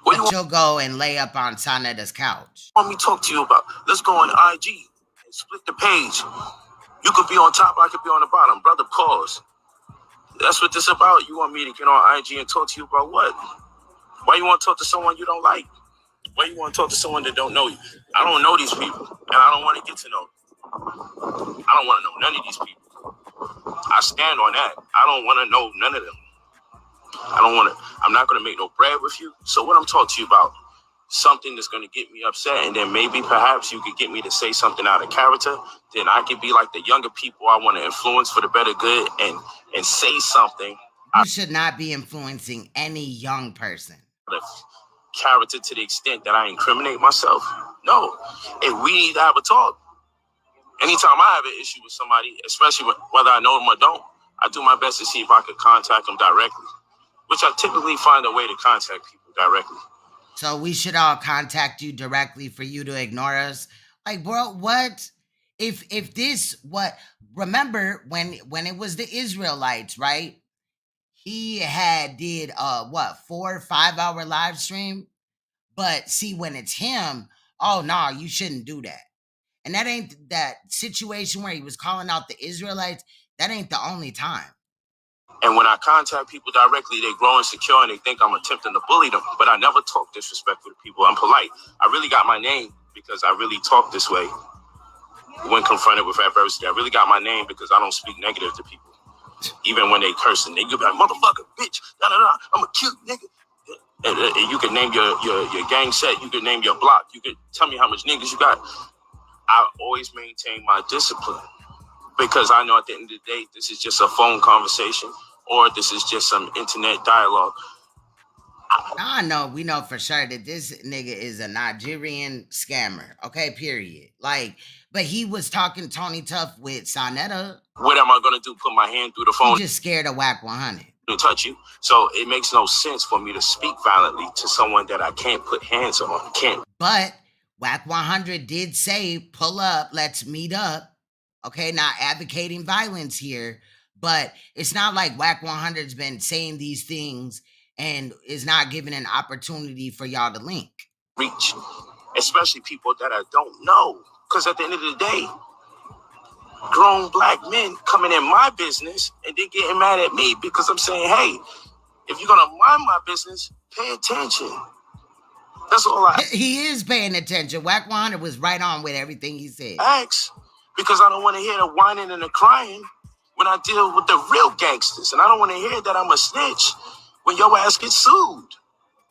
But you'll go and lay up on Sanetta's couch. What want me to talk to you about? Let's go on IG and split the page. You could be on top, I could be on the bottom. Brother, pause. That's what this about. You want me to get on IG and talk to you about what? Why you want to talk to someone you don't like? Why you want to talk to someone that don't know you? I don't know these people, and I don't want to get to know them. I don't want to know none of these people. I stand on that. I don't want to know none of them. I'm not going to make no bread with you. So what I'm talking to you about, something that's going to get me upset, and then maybe perhaps you could get me to say something out of character, then I could be like the younger people I want to influence for the better good and say something. You should not be influencing any young person. Character to the extent that I incriminate myself. No. And we need to have a talk. Anytime I have an issue with somebody, especially whether I know them or don't, I do my best to see if I could contact them directly, which I typically find a way to contact people directly. So we should all contact you directly for you to ignore us? Like, bro, what? If this, what? Remember when it was the Israelites, right? He did 4 or 5 hour live stream. But see, when it's him, oh no, you shouldn't do that. And that ain't that situation where he was calling out the Israelites. That ain't the only time. And when I contact people directly, they grow insecure and they think I'm attempting to bully them. But I never talk disrespectful to people. I'm polite. I really got my name because I really talk this way when confronted with adversity. I really got my name because I don't speak negative to people. Even when they cursing, they could be like, motherfucker, bitch, I'm a cute nigga. And you can name your gang set. You can name your block. You can tell me how much niggas you got. I always maintain my discipline because I know at the end of the day, this is just a phone conversation or this is just some internet dialogue. I know, we know for sure that this nigga is a Nigerian scammer. Okay, period. Like, but he was talking Tony Tough with Sanetta. What am I going to do? Put my hand through the phone? He just scared of Whack 100. To touch you. So it makes no sense for me to speak violently to someone that I can't put hands on. Can't. But Whack 100 did say, pull up, let's meet up. Okay, not advocating violence here, but it's not like Whack 100's been saying these things and is not given an opportunity for y'all to link. Reach, especially people that I don't know. Because at the end of the day, grown black men coming in my business and they getting mad at me because I'm saying, hey, if you're going to mind my business, pay attention. That's all He is paying attention. Whack 100 was right on with everything he said. Thanks. Because I don't want to hear the whining and the crying when I deal with the real gangsters. And I don't want to hear that I'm a snitch when your ass gets sued.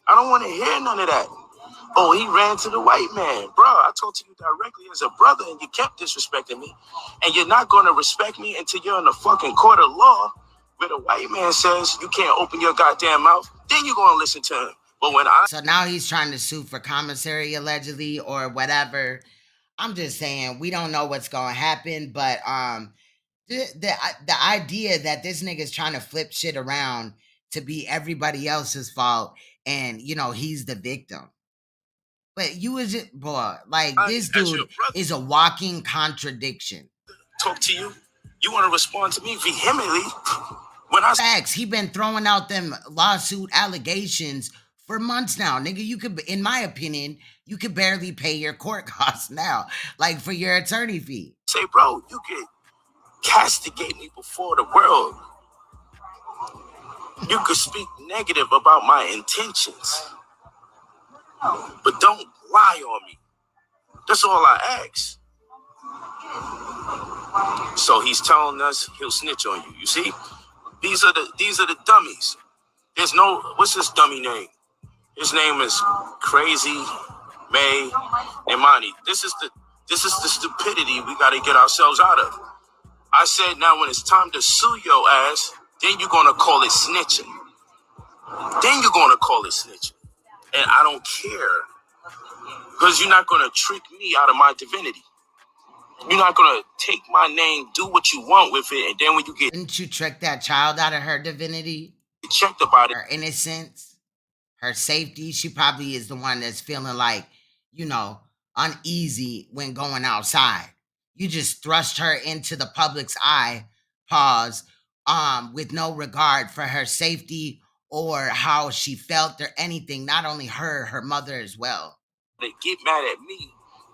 I don't want to hear none of that. Oh, he ran to the white man. Bro, I talked to you directly as a brother and you kept disrespecting me. And you're not going to respect me until you're in the fucking court of law where the white man says you can't open your goddamn mouth. Then you're going to listen to him. But when So now he's trying to sue for commissary allegedly or whatever. I'm just saying we don't know what's going to happen, but the idea that this nigga's trying to flip shit around to be everybody else's fault and he's the victim. But you was just, boy, like this dude is a walking contradiction. Talk to you, you want to respond to me vehemently when I facts. He been throwing out them lawsuit allegations for months now, nigga. You could, in my opinion, you could barely pay your court costs now, like for your attorney fee. Say, bro, you could castigate me before the world. You could speak negative about my intentions, but don't lie on me. That's all I ask. So he's telling us he'll snitch on you. You see, these are the dummies. There's no, what's his dummy name? His name is Crazy May Imani. This is the stupidity we got to get ourselves out of. I said now when it's time to sue your ass, then you're gonna call it snitching. Then you're gonna call it snitching, and I don't care because you're not gonna trick me out of my divinity. You're not gonna take my name, do what you want with it, and then when you get... Didn't you trick that child out of her divinity? Checked about it. Her innocence, her safety. She probably is the one that's feeling like, uneasy when going outside. You just thrust her into the public's eye, with no regard for her safety or how she felt or anything. Not only her mother as well. They get mad at me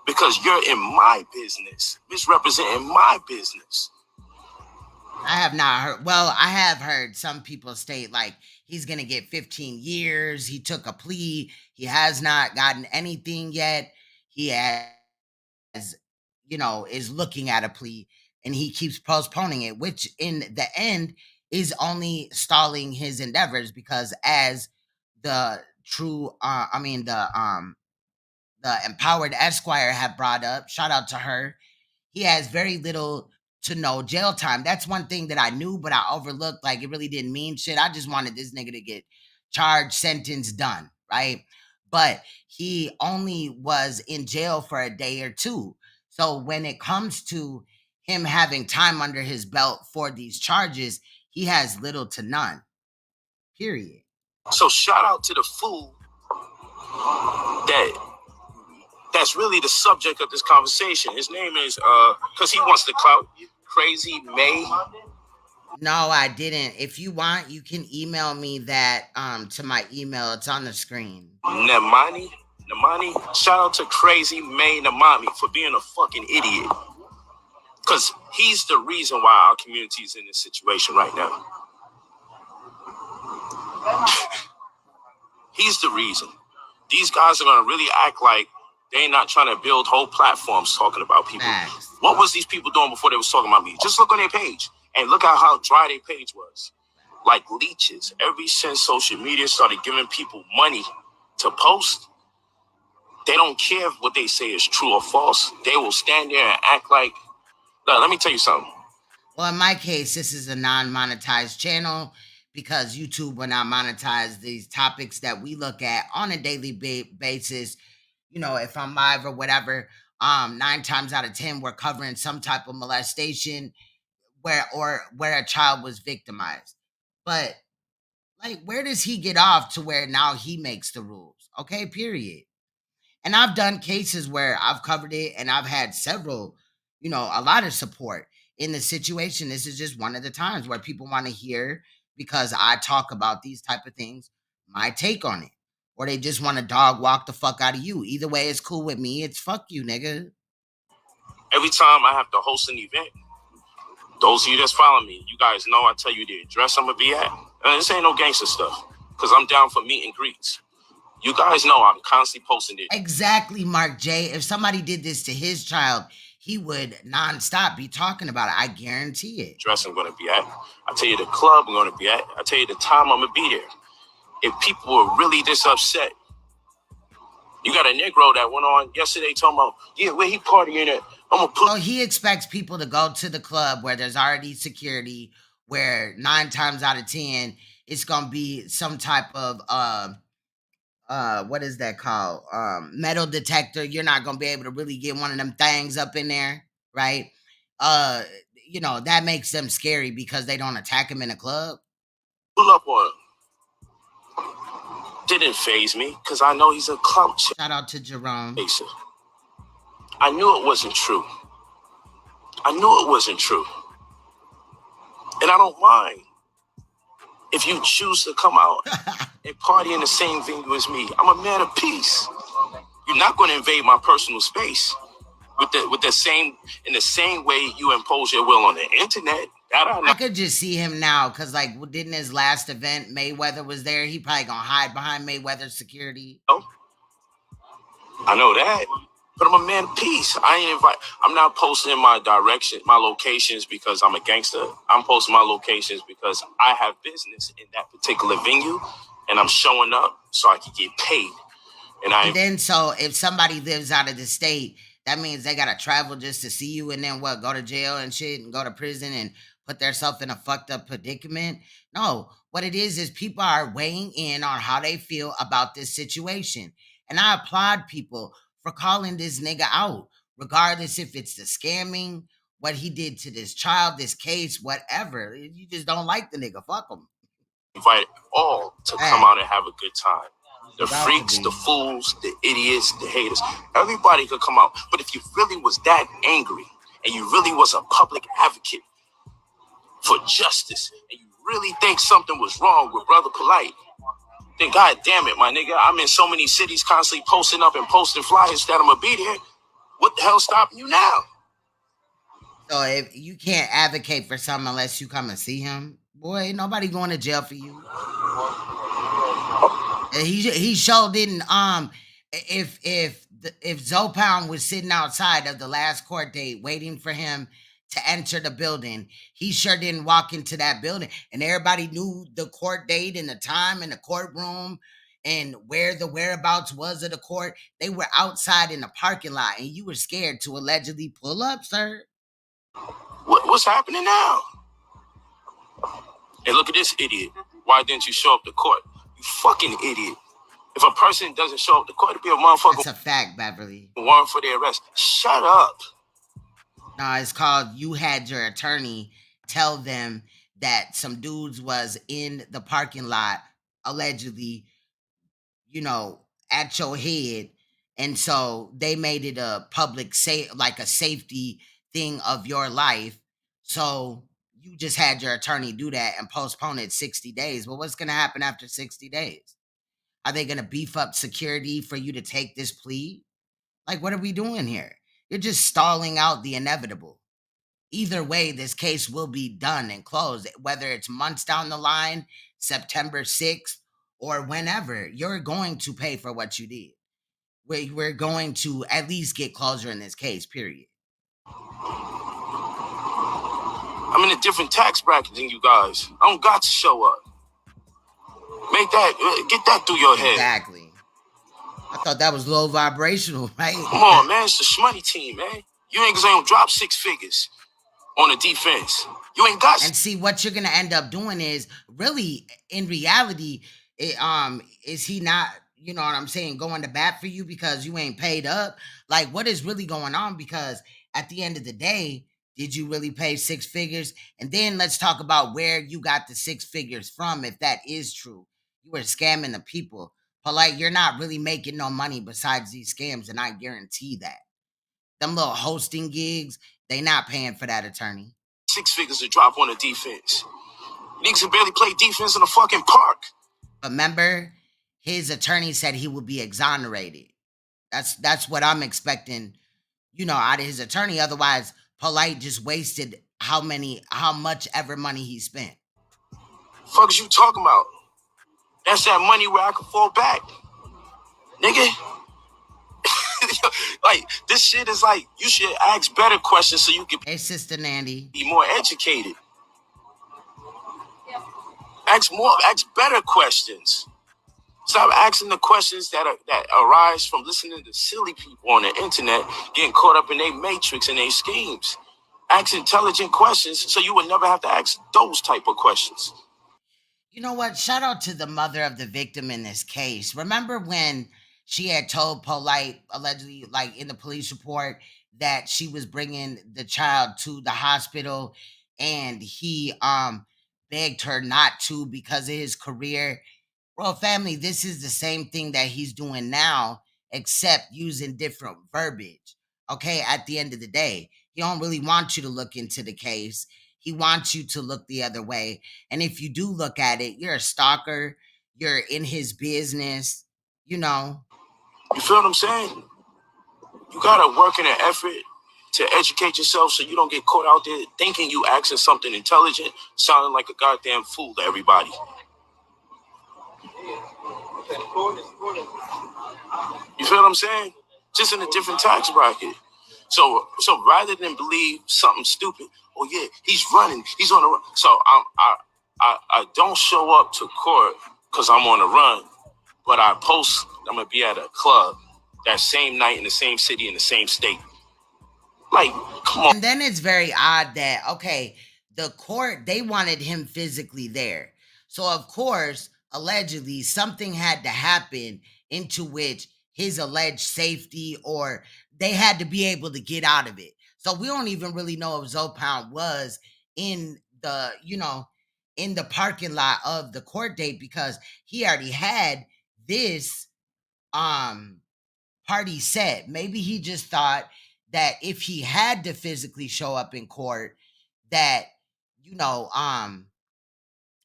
because you're in my business, misrepresenting my business. I have not heard. Well, I have heard some people state like he's going to get 15 years. He took a plea. He has not gotten anything yet. He has, is looking at a plea and he keeps postponing it, which in the end is only stalling his endeavors because as the the Empowered Esquire have brought up, shout out to her, he has very little to no jail time. That's one thing that I knew, but I overlooked. Like, it really didn't mean shit. I just wanted this nigga to get charged, sentenced, done, right? But he only was in jail for a day or two. So when it comes to him having time under his belt for these charges, he has little to none, period. So shout out to the fool that's really the subject of this conversation. His name is, because he wants the clout, Crazy May. No, I didn't. If you want, you can email me that to my email. It's on the screen. Namani. Shout out to Crazy May Namami for being a fucking idiot. Because he's the reason why our community is in this situation right now. He's the reason. These guys are going to really act like they're not trying to build whole platforms talking about people. Nice. What was these people doing before they was talking about me? Just look on their page and look at how dry their page was. Like leeches. Ever since social media started giving people money to post, they don't care if what they say is true or false. They will stand there and act like... Now, let me tell you something. Well, in my case, this is a non-monetized channel because YouTube will not monetize these topics that we look at on a daily basis. If I'm live or whatever, 9 times out of 10, we're covering some type of molestation where a child was victimized. But like, where does he get off to where now he makes the rules? Okay, period. And I've done cases where I've covered it and I've had several, a lot of support in the situation. This is just one of the times where people want to hear, because I talk about these type of things, my take on it. Or they just want to dog walk the fuck out of you. Either way, it's cool with me. It's fuck you, nigga. Every time I have to host an event, those of you that's following me, you guys know I tell you the address I'm going to be at. And this ain't no gangster stuff because I'm down for meet and greets. You guys know I'm constantly posting it. Exactly, Mark J. If somebody did this to his child, he would nonstop be talking about it. I guarantee it. Address I'm going to be at. I tell you the club I'm going to be at. I tell you the time I'm going to be there. If people were really this upset You got a Negro that went on yesterday talking about, yeah, where he partying at? I'm gonna put. So he expects people to go to the club where there's already security, where 9 times out of 10 it's gonna be some type of what is that called? Metal detector. You're not gonna be able to really get one of them things up in there, right? Uh, that makes them scary because they don't attack him in a club. Pull up on him. Didn't phase me because I know he's a clout chaser. Shout out to Jerome. I knew it wasn't true. And I don't mind if you choose to come out and party in the same venue as me. I'm a man of peace. You're not going to invade my personal space in the same way you impose your will on the internet. I could just see him now because, didn't his last event Mayweather was there? He probably gonna hide behind Mayweather's security. Oh, I know that, but I'm a man of peace. I'm not posting my locations because I'm a gangster. I'm posting my locations because I have business in that particular venue, and I'm showing up so I can get paid. And then, so if somebody lives out of the state, that means they gotta travel just to see you, and then what? Go to jail and shit, and go to prison and put themselves in a fucked up predicament. No, what it is people are weighing in on how they feel about this situation. And I applaud people for calling this nigga out, regardless if it's the scamming, what he did to this child, this case, whatever. You just don't like the nigga, fuck him. Invite all to come out and have a good time. The freaks, the fools, the idiots, the haters. Everybody could come out. But if you really was that angry and you really was a public advocate for justice, and you really think something was wrong with Brother Polight, then God damn it, my nigga, I'm in so many cities constantly posting up and posting flyers that I'm gonna be there. What the hell's stopping you now? So if you can't advocate for something unless you come and see him, boy, ain't nobody going to jail for you. He sure didn't. If Zopound was sitting outside of the last court date waiting for him to enter the building, he sure didn't walk into that building, and everybody knew the court date and the time and the courtroom and where the whereabouts was of the court. They were outside in the parking lot, and you were scared to allegedly pull up, sir. What's happening now? Hey, look at this idiot. Why didn't you show up to court? You fucking idiot. If a person doesn't show up to court, it'd be a motherfucker. That's a fact, Beverly. Warrant for their arrest. Shut up. No, it's called you had your attorney tell them that some dudes was in the parking lot, allegedly, at your head. And so they made it a public a safety thing of your life. So you just had your attorney do that and postpone it 60 days. Well, what's going to happen after 60 days? Are they going to beef up security for you to take this plea? What are we doing here? You're just stalling out the inevitable. Either way, this case will be done and closed, whether it's months down the line, September 6th, or whenever. You're going to pay for what you did. We're going to at least get closure in this case, period. I'm in a different tax bracket than you guys. I don't got to show up. Get that through your head. Exactly. I thought that was low vibrational, right? Come on, man. It's the shmoney team, man. You ain't gonna drop 6 figures on the defense. You ain't got. And see, what you're gonna end up doing is really, in reality, is he not, you know what I'm saying, going to bat for you because you ain't paid up? What is really going on? Because at the end of the day, did you really pay 6 figures? And then let's talk about where you got the 6 figures from, if that is true. You were scamming the people. Polight, you're not really making no money besides these scams, and I guarantee that. Them little hosting gigs, they not paying for that attorney. 6 figures to drop on the defense. Niggas can barely play defense in a fucking park. But remember, his attorney said he would be exonerated. That's what I'm expecting, out of his attorney. Otherwise, Polight just wasted how much ever money he spent. Fuck is you talking about? That's that money where I can fall back. Nigga. This shit is you should ask better questions so you can Hey, Sister Nandy. Be more educated. Ask better questions. Stop asking the questions that arise from listening to silly people on the internet, getting caught up in their matrix and their schemes. Ask intelligent questions so you would never have to ask those type of questions. You know what? Shout out to the mother of the victim in this case. Remember when she had told Polight, allegedly, like in the police report, that she was bringing the child to the hospital and he begged her not to because of his career? Well, family, this is the same thing that he's doing now, except using different verbiage. Okay, at the end of the day, he don't really want you to look into the case. He wants you to look the other way. And if you do look at it, you're a stalker. You're in his business, you know. You feel what I'm saying? You gotta work in an effort to educate yourself so you don't get caught out there thinking you asking something intelligent, sounding like a goddamn fool to everybody. You feel what I'm saying? Just in a different tax bracket. So rather than believe something stupid, oh yeah, he's running, he's on the run. So I don't show up to court because I'm on the run, but I post I'm gonna be at a club that same night in the same city in the same state. Like, come on. And then it's very odd that, okay, the court, they wanted him physically there. So, of course, allegedly, something had to happen into which his alleged safety, or they had to be able to get out of it. So we don't even really know if Zopound was in the, in the parking lot of the court date, because he already had this party set. Maybe he just thought that if he had to physically show up in court, that,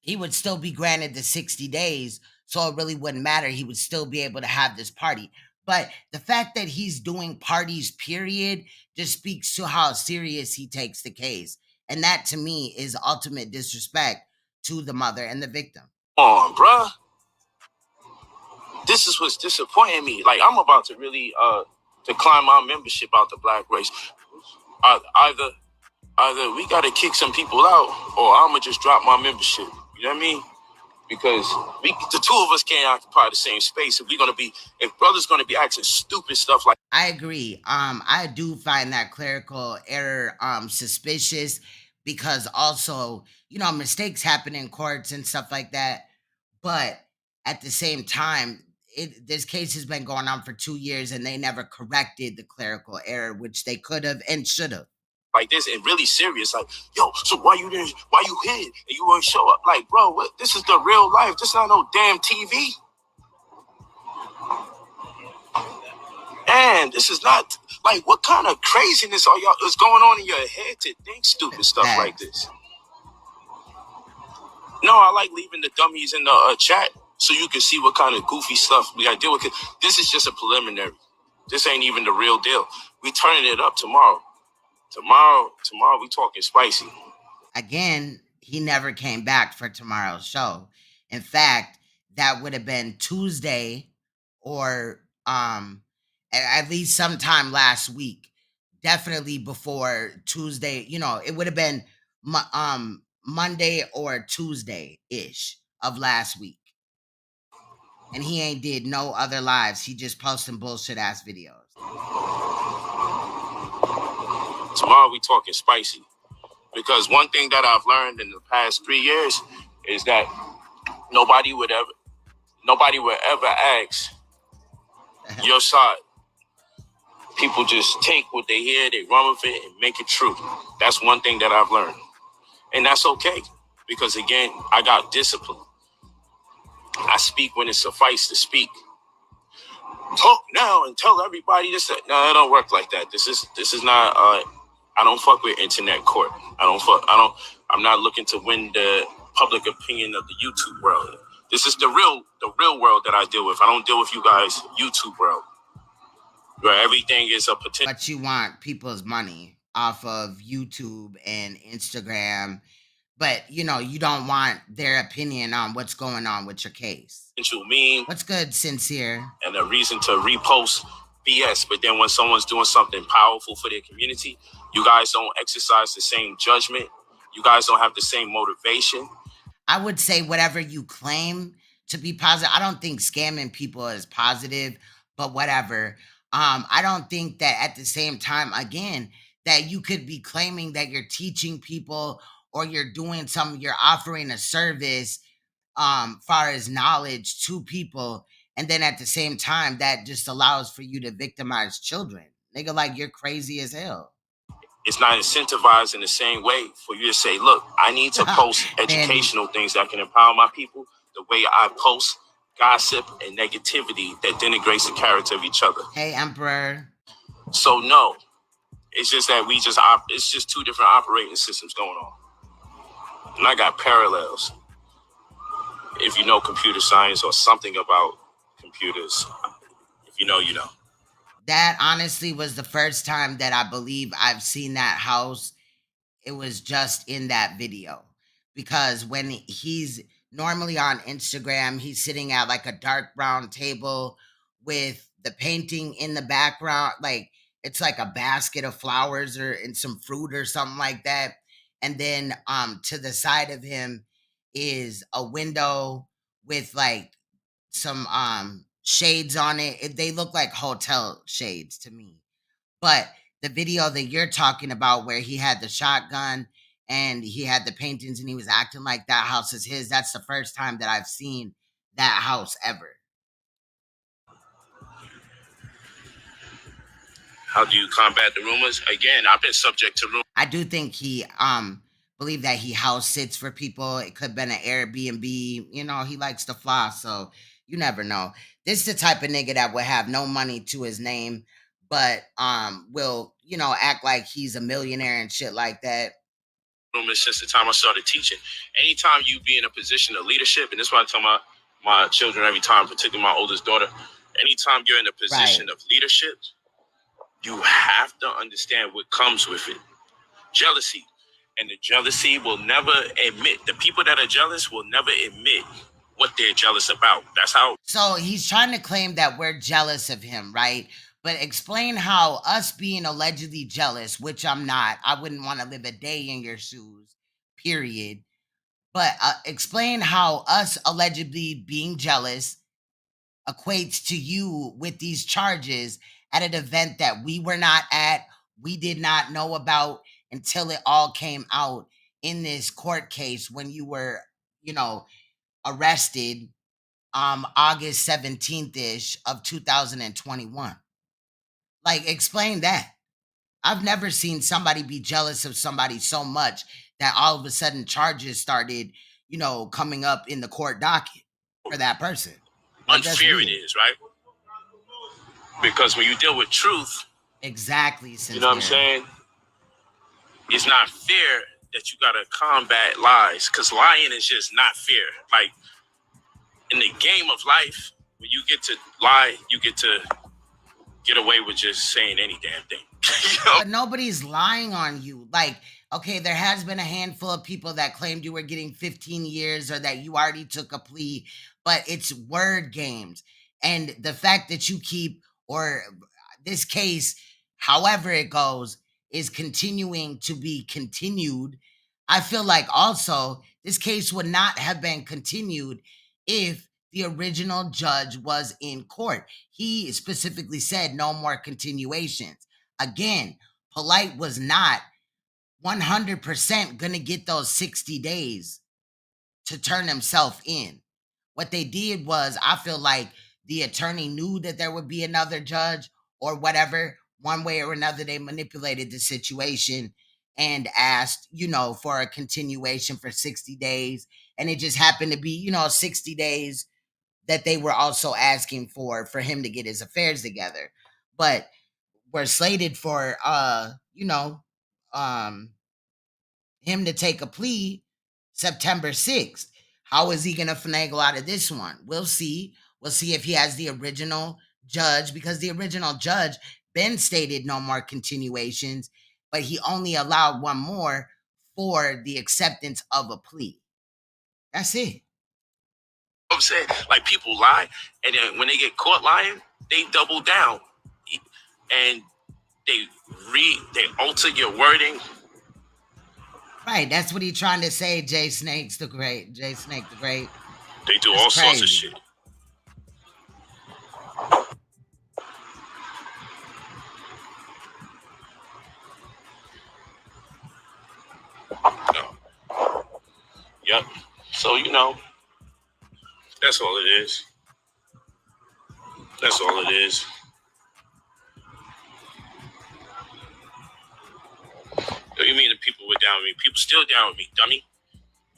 he would still be granted the 60 days. So it really wouldn't matter. He would still be able to have this party. But the fact that he's doing parties, period, just speaks to how serious he takes the case. And that, to me, is ultimate disrespect to the mother and the victim. Come on, bruh. This is what's disappointing me. Like, I'm about to really decline my membership out the black race. Either we got to kick some people out, or I'm going to just drop my membership. You know what I mean? Because the two of us can't occupy the same space. If brothers going to be acting stupid stuff like. I agree. I do find that clerical error suspicious, because also, mistakes happen in courts and stuff like that. But at the same time, this case has been going on for 2 years and they never corrected the clerical error, which they could have and should have. Like this and really serious, like, yo, so why you hid and you won't show up? Like, bro, this is the real life. This not no damn TV. And this is not, like, what kind of craziness is going on in your head to think stupid stuff like this? No, I like leaving the dummies in the chat so you can see what kind of goofy stuff we got to deal with. This is just a preliminary. This ain't even the real deal. We turning it up tomorrow. Tomorrow we talking spicy. Again, he never came back for tomorrow's show. In fact, that would have been Tuesday, or at least sometime last week. Definitely before Tuesday. It would have been Monday or Tuesday-ish of last week. And he ain't did no other lives. He just posting bullshit ass videos. Tomorrow we talking spicy. Because one thing that I've learned in the past 3 years is that nobody would ever ask your side. People just take what they hear, they run with it and make it true. That's one thing that I've learned. And that's okay. Because again, I got discipline. I speak when it suffices to speak. Talk now and tell everybody this. No, it don't work like that. This is not. I don't fuck with internet court. I'm not looking to win the public opinion of the YouTube world. This is the real world that I deal with. I don't deal with you guys, YouTube world, where everything is a potential. But you want people's money off of YouTube and Instagram. But, you don't want their opinion on what's going on with your case. Meme. What's good, Sincere? And a reason to repost BS. But then when someone's doing something powerful for their community, you guys don't exercise the same judgment. You guys don't have the same motivation. I would say whatever you claim to be positive. I don't think scamming people is positive, but whatever. I don't think that at the same time, again, that you could be claiming that you're teaching people or you're doing something, you're offering a service far as knowledge to people, and then at the same time that just allows for you to victimize children. Nigga, like, you're crazy as hell. It's not incentivized in the same way for you to say, look, I need to post educational things that can empower my people the way I post gossip and negativity that denigrates the character of each other. Hey, Emperor. So no, it's just that it's just two different operating systems going on. And I got parallels. If you know computer science or something about computers, if you know, you know. That honestly was the first time that I believe I've seen that house. It was just in that video, because when he's normally on Instagram, he's sitting at like a dark brown table with the painting in the background. Like, it's like a basket of flowers or and some fruit or something like that. And then to the side of him is a window with like some shades on it. They look like hotel shades to me. But the video that you're talking about where he had the shotgun and he had the paintings and he was acting like that house is his, that's the first time that I've seen that house ever. How do you combat the rumors? Again, I've been subject to rumors. I do think he believe that he house sits for people. It could have been an Airbnb. You know, he likes to fly, so you never know. This is the type of nigga that will have no money to his name, but will, you know, act like he's a millionaire and shit like that. Since the time I started teaching, anytime you be in a position of leadership, and this is what I tell my children every time, particularly my oldest daughter, anytime you're in a position of leadership, you have to understand what comes with it. Jealousy. And the jealousy will never admit, the people that are jealous will never admit what they're jealous about. That's how. So he's trying to claim that we're jealous of him, right? But explain how us being allegedly jealous, which I'm not, I wouldn't want to live a day in your shoes, period. But explain how us allegedly being jealous equates to you with these charges at an event that we were not at, we did not know about until it all came out in this court case when you were, you know, arrested August 17th-ish of 2021. Like, explain that. I've never seen somebody be jealous of somebody so much that all of a sudden charges started, you know, coming up in the court docket for that person. Like, unfair it is, right? Because when you deal with truth, exactly, you know what I'm saying? It's not fair that you gotta combat lies, because lying is just not fair. Like, in the game of life, when you get to lie, you get to get away with just saying any damn thing. You know? But nobody's lying on you. Like, okay, there has been a handful of people that claimed you were getting 15 years or that you already took a plea, but it's word games. And the fact that you keep, or this case, however it goes, is continuing to be continued. I feel like also this case would not have been continued if the original judge was in court. He specifically said no more continuations. Again, Polight was not 100% going to get those 60 days to turn himself in. What they did was, I feel like the attorney knew that there would be another judge or whatever. One way or another, they manipulated the situation and asked, you know, for a continuation for 60 days. And it just happened to be, you know, 60 days that they were also asking for him to get his affairs together. But we're slated for, you know, him to take a plea September 6th. How is he going to finagle out of this one? We'll see. We'll see if he has the original judge, because the original judge Ben stated no more continuations, but he only allowed one more for the acceptance of a plea. That's it. I'm saying, like, people lie, and then when they get caught lying, they double down, and they alter your wording. Right, that's what he's trying to say. Jay Snake the Great. They do That's all sorts of crazy. shit. No. Yep. So, that's all it is. That's all it is. What do you mean the people were down with me? People still down with me, dummy.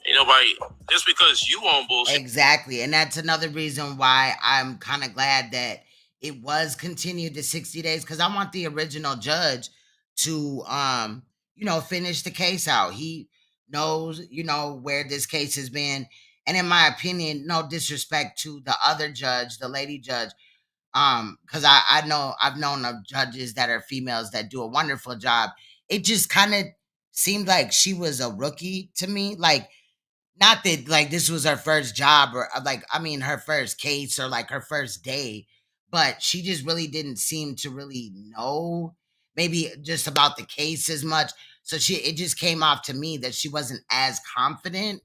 Ain't nobody, just because you on bullshit. Exactly. And that's another reason why I'm kind of glad that it was continued to 60 days, because I want the original judge to finish the case out. He knows, where this case has been. And in my opinion, no disrespect to the other judge, the lady judge, because I know I've known of judges that are females that do a wonderful job. It just kind of seemed like she was a rookie to me. Like, not that like this was her first job or like I mean her first case or like her first day, but she just really didn't seem to really know maybe just about the case as much. So it just came off to me that she wasn't as confident.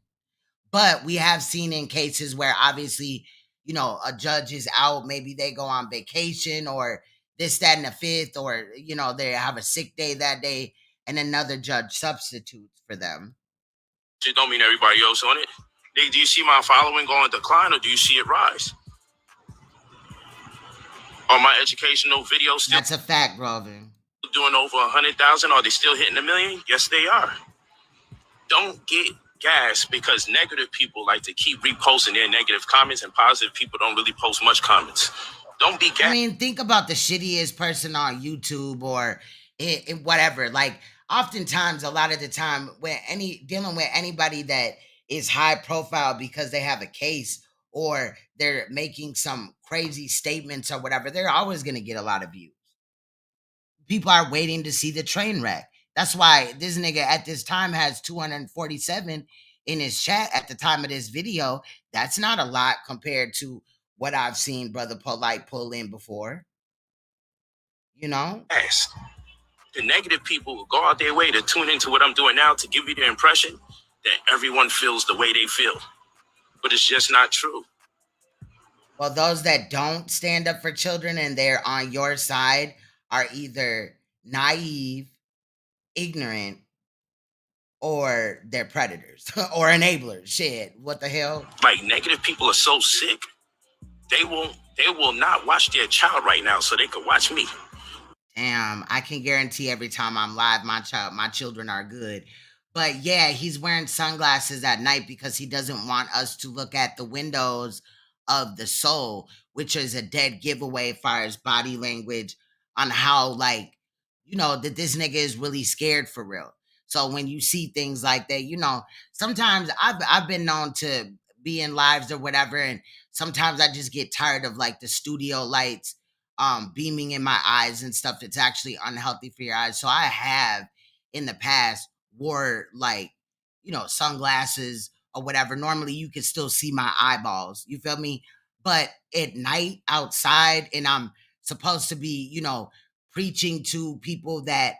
But we have seen in cases where obviously, a judge is out, maybe they go on vacation or this, that, and the fifth, or they have a sick day that day and another judge substitutes for them. It don't mean everybody else on it. Do you see my following going decline or do you see it rise? Are my educational videos still That's a fact, Robin. doing over 100,000? Are they still hitting 1 million? Yes, they are. Don't get gas because negative people like to keep reposting their negative comments and positive people don't really post much comments. Don't be gas. I mean, think about the shittiest person on YouTube or whatever. Like, oftentimes, a lot of the time, when dealing with anybody that is high profile because they have a case or they're making some crazy statements or whatever, they're always going to get a lot of views. People are waiting to see the train wreck. That's why this nigga at this time has 247 in his chat at the time of this video. That's not a lot compared to what I've seen Brother Polight pull in before. Yes. The negative people will go out their way to tune into what I'm doing now to give you the impression that everyone feels the way they feel. But it's just not true. Well, those that don't stand up for children and they're on your side are either naive, ignorant, or they're predators or enablers. Shit, what the hell? Like, negative people are so sick, they will not watch their child right now so they could watch me. Damn, I can guarantee every time I'm live, my children are good. But yeah, he's wearing sunglasses at night because he doesn't want us to look at the windows of the soul, which is a dead giveaway as far as body language on how, like, that this nigga is really scared for real. So when you see things like that, sometimes I've been known to be in lives or whatever, and sometimes I just get tired of like the studio lights beaming in my eyes and stuff. It's actually unhealthy for your eyes. So I have in the past wore like, sunglasses or whatever. Normally you can still see my eyeballs. You feel me? But at night outside, and I'm supposed to be, preaching to people that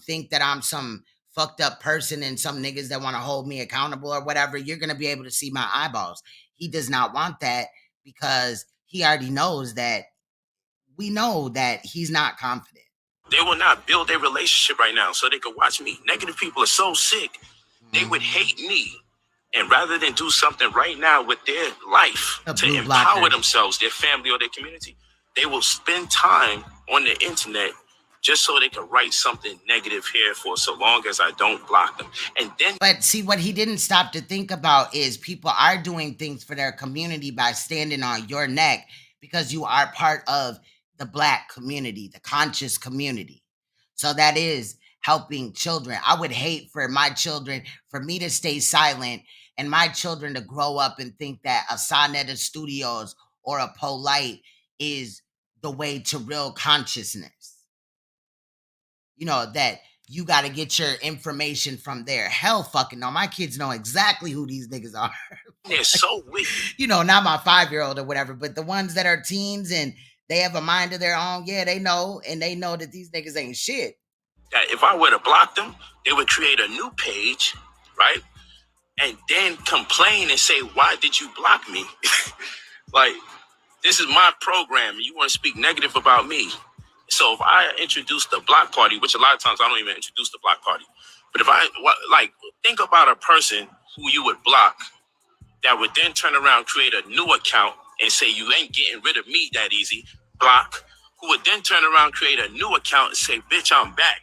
think that I'm some fucked up person and some niggas that want to hold me accountable or whatever, you're gonna be able to see my eyeballs. He does not want that because he already knows that we know that he's not confident. They will not build a relationship right now so they could watch me. Negative people are so sick, they would hate me. And rather than do something right now with their life to empower themselves, their family, or their community, they will spend time on the internet just so they can write something negative here for so long as I don't block them. And then, but see, what he didn't stop to think about is people are doing things for their community by standing on your neck because you are part of the Black community, the conscious community. So that is helping children. I would hate for my children, for me to stay silent and my children to grow up and think that a Sonetta Studios or a Polight is the way to real consciousness. That you got to get your information from there. Hell fucking no. My kids know exactly who these niggas are. They're so weak. Not my 5-year-old or whatever, but the ones that are teens and they have a mind of their own, yeah, they know. And they know that these niggas ain't shit. That if I were to block them, they would create a new page, right? and then complain and say, why did you block me? Like, this is my program and you want to speak negative about me. So if I introduce the block party, which a lot of times I don't even introduce the block party, but if think about a person who you would block that would then turn around, create a new account and say, you ain't getting rid of me that easy, block, who would then turn around, create a new account and say, bitch, I'm back.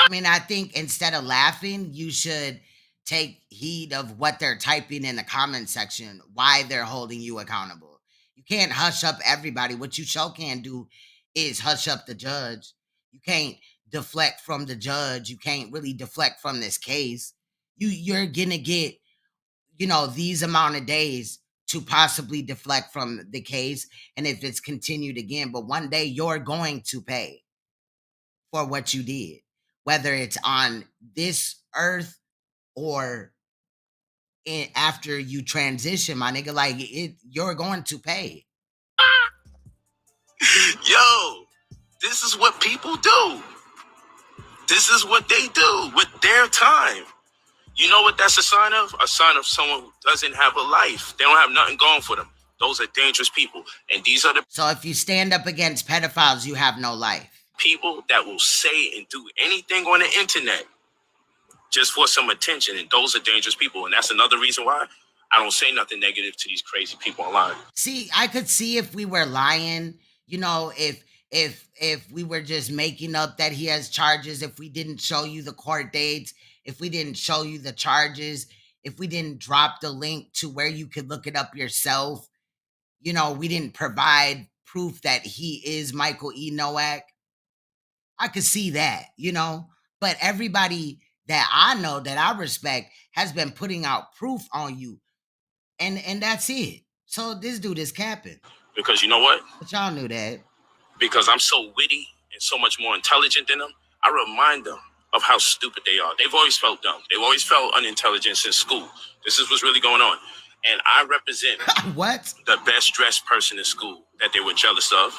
I mean, I think instead of laughing, you should take heed of what they're typing in the comment section, why they're holding you accountable. You can't hush up everybody. What you sure can do is hush up the judge. You can't deflect from the judge. You can't really deflect from this case. You're gonna get, these amount of days to possibly deflect from the case. And if it's continued again, but one day you're going to pay for what you did, whether it's on this earth or after you transition, my nigga. Like, you're going to pay. Yo, this is what people do. This is what they do with their time. You know what that's a sign of? A sign of someone who doesn't have a life. They don't have nothing going for them. Those are dangerous people. And these are the So if you stand up against pedophiles, you have no life. People that will say and do anything on the internet just for some attention. And those are dangerous people. And that's another reason why I don't say nothing negative to these crazy people online. See, I could see if we were lying, if we were just making up that he has charges, if we didn't show you the court dates, if we didn't show you the charges, if we didn't drop the link to where you could look it up yourself, we didn't provide proof that he is Michael E. Nowak. I could see that, but everybody that I know, that I respect, has been putting out proof on you. And that's it. So this dude is capping. Because you know what? But y'all knew that. Because I'm so witty and so much more intelligent than them, I remind them of how stupid they are. They've always felt dumb. They've always felt unintelligent since school. This is what's really going on. And I represent what? The best dressed person in school that they were jealous of.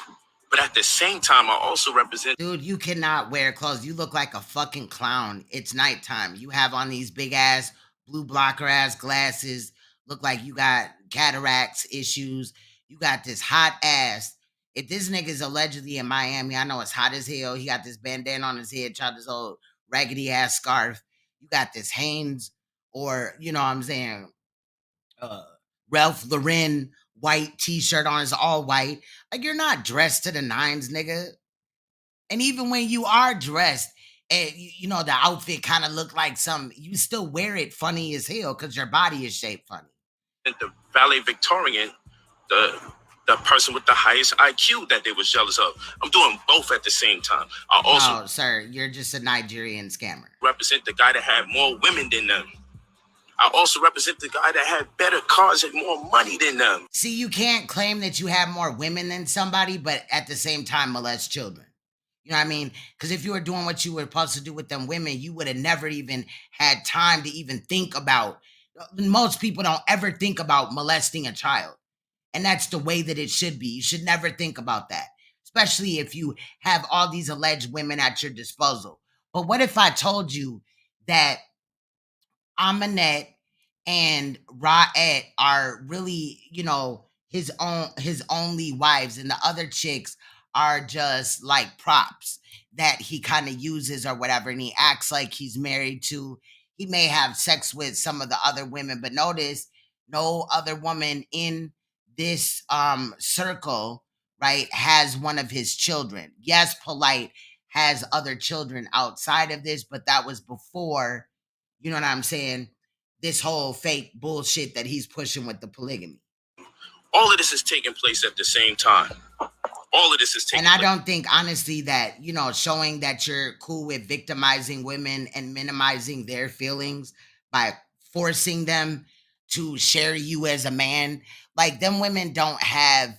But at the same time, I also represent... Dude, you cannot wear clothes. You look like a fucking clown. It's nighttime. You have on these big ass, blue blocker ass glasses. Look like you got cataracts issues. You got this hot ass. If this nigga's allegedly in Miami, I know it's hot as hell. He got this bandana on his head, tried this old raggedy ass scarf. You got this Hanes or, Ralph Lauren white t-shirt on, is all white. Like, you're not dressed to the nines, nigga. And even when you are dressed, and the outfit kind of look like you still wear it funny as hell because your body is shaped funny. The valedictorian, the person with the highest IQ that they was jealous of. I'm doing both at the same time. I also... No, sir, you're just a Nigerian scammer. Represent the guy that had more women than them. I also represent the guy that had better cars and more money than them. See, you can't claim that you have more women than somebody, but at the same time molest children. You know what I mean? Because if you were doing what you were supposed to do with them women, you would have never even had time to even think about. Most people don't ever think about molesting a child. And that's the way that it should be. You should never think about that, especially if you have all these alleged women at your disposal. But what if I told you that Aminette and Ra'et are really, his only wives, and the other chicks are just like props that he kind of uses or whatever, and he acts like he's married to. He may have sex with some of the other women, but notice no other woman in this circle, right, has one of his children. Yes, Polight has other children outside of this, but that was before, you know what I'm saying, this whole fake bullshit that he's pushing with the polygamy. All of this is taking place at the same time. All of this is taking place. And I don't think, honestly, that, showing that you're cool with victimizing women and minimizing their feelings by forcing them to share you as a man, like, them women don't have,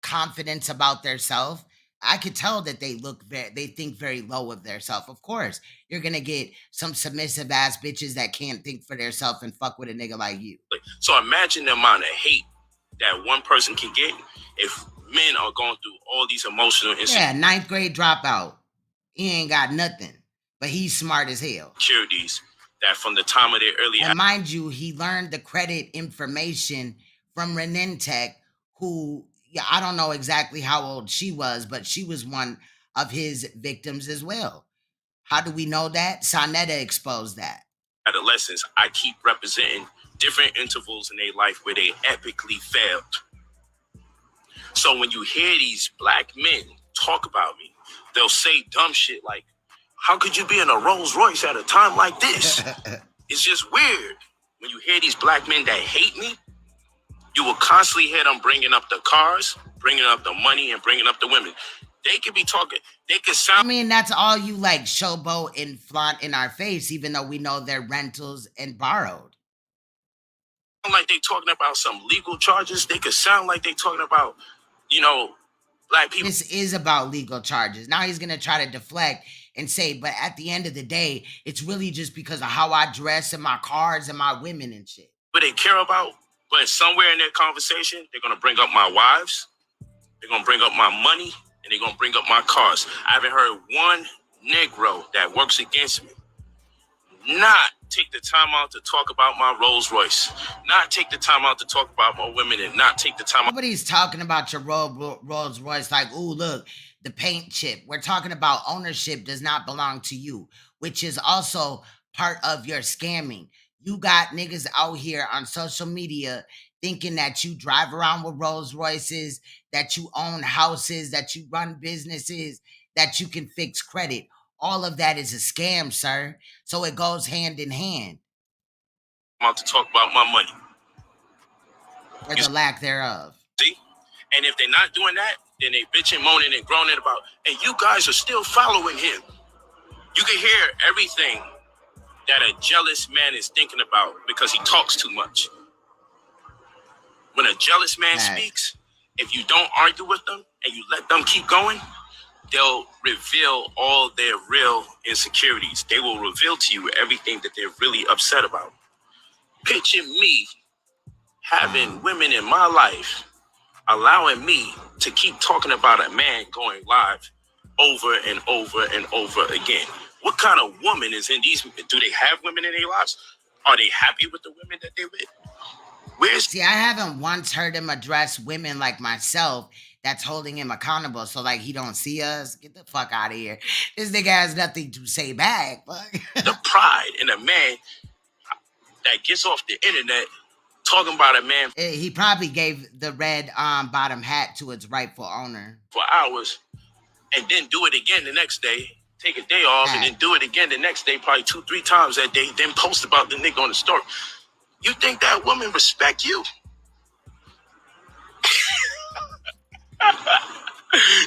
confidence about themselves. I could tell that they think very low of themselves. Of course, you're gonna get some submissive ass bitches that can't think for themselves and fuck with a nigga like you. So imagine the amount of hate that one person can get if men are going through all these emotional issues. Yeah, 9th grade dropout. He ain't got nothing. But he's smart as hell. Securities that from the time of their early And mind you, he learned the credit information from Renentech, who, yeah, I don't know exactly how old she was, but she was one of his victims as well. How do we know that? Sonetta exposed that. adolescents, I keep representing different intervals in their life where they epically failed. So when you hear these black men talk about me, they'll say dumb shit like, how could you be in a Rolls Royce at a time like this? It's just weird. When you hear these black men that hate me, you will constantly hear them bringing up the cars, bringing up the money, and bringing up the women. They could be talking, they could sound. I mean, that's all you like showboat and flaunt in our face, even though we know they're rentals and borrowed. Like they talking about some legal charges. They could sound like they talking about, black people. This is about legal charges. Now he's going to try to deflect and say, but at the end of the day, it's really just because of how I dress and my cars and my women and shit. But they care about, but somewhere in their conversation, they're going to bring up my wives, they're going to bring up my money, and they're going to bring up my cars. I haven't heard one Negro that works against me not take the time out to talk about my Rolls Royce, not take the time out to talk about my women, and not take the time out. Nobody's talking about your Rolls Royce like, ooh, look, the paint chip. We're talking about ownership does not belong to you, which is also part of your scamming. You got niggas out here on social media thinking that you drive around with Rolls Royces, that you own houses, that you run businesses, that you can fix credit. All of that is a scam, sir. So it goes hand in hand. I'm out to talk about my money. Or the lack thereof. See? And if they're not doing that, then they bitching, moaning, and groaning about, and you guys are still following him. You can hear everything that a jealous man is thinking about because he talks too much. When a jealous man speaks, if you don't argue with them and you let them keep going, they'll reveal all their real insecurities. They will reveal to you everything that they're really upset about. Picture me having women in my life allowing me to keep talking about a man going live over and over and over again. What kind of woman is in these? Do they have women in their lives? Are they happy with the women that they're with? See, I haven't once heard him address women like myself that's holding him accountable. So like he don't see us. Get the fuck out of here. This nigga has nothing to say back. The pride in a man that gets off the internet talking about a man. He probably gave the red bottom hat to its rightful owner for hours and then do it again the next day. Take a day off and then do it again the next day, probably 2-3 times that day, then post about the nigga on the story. You think that woman respect you?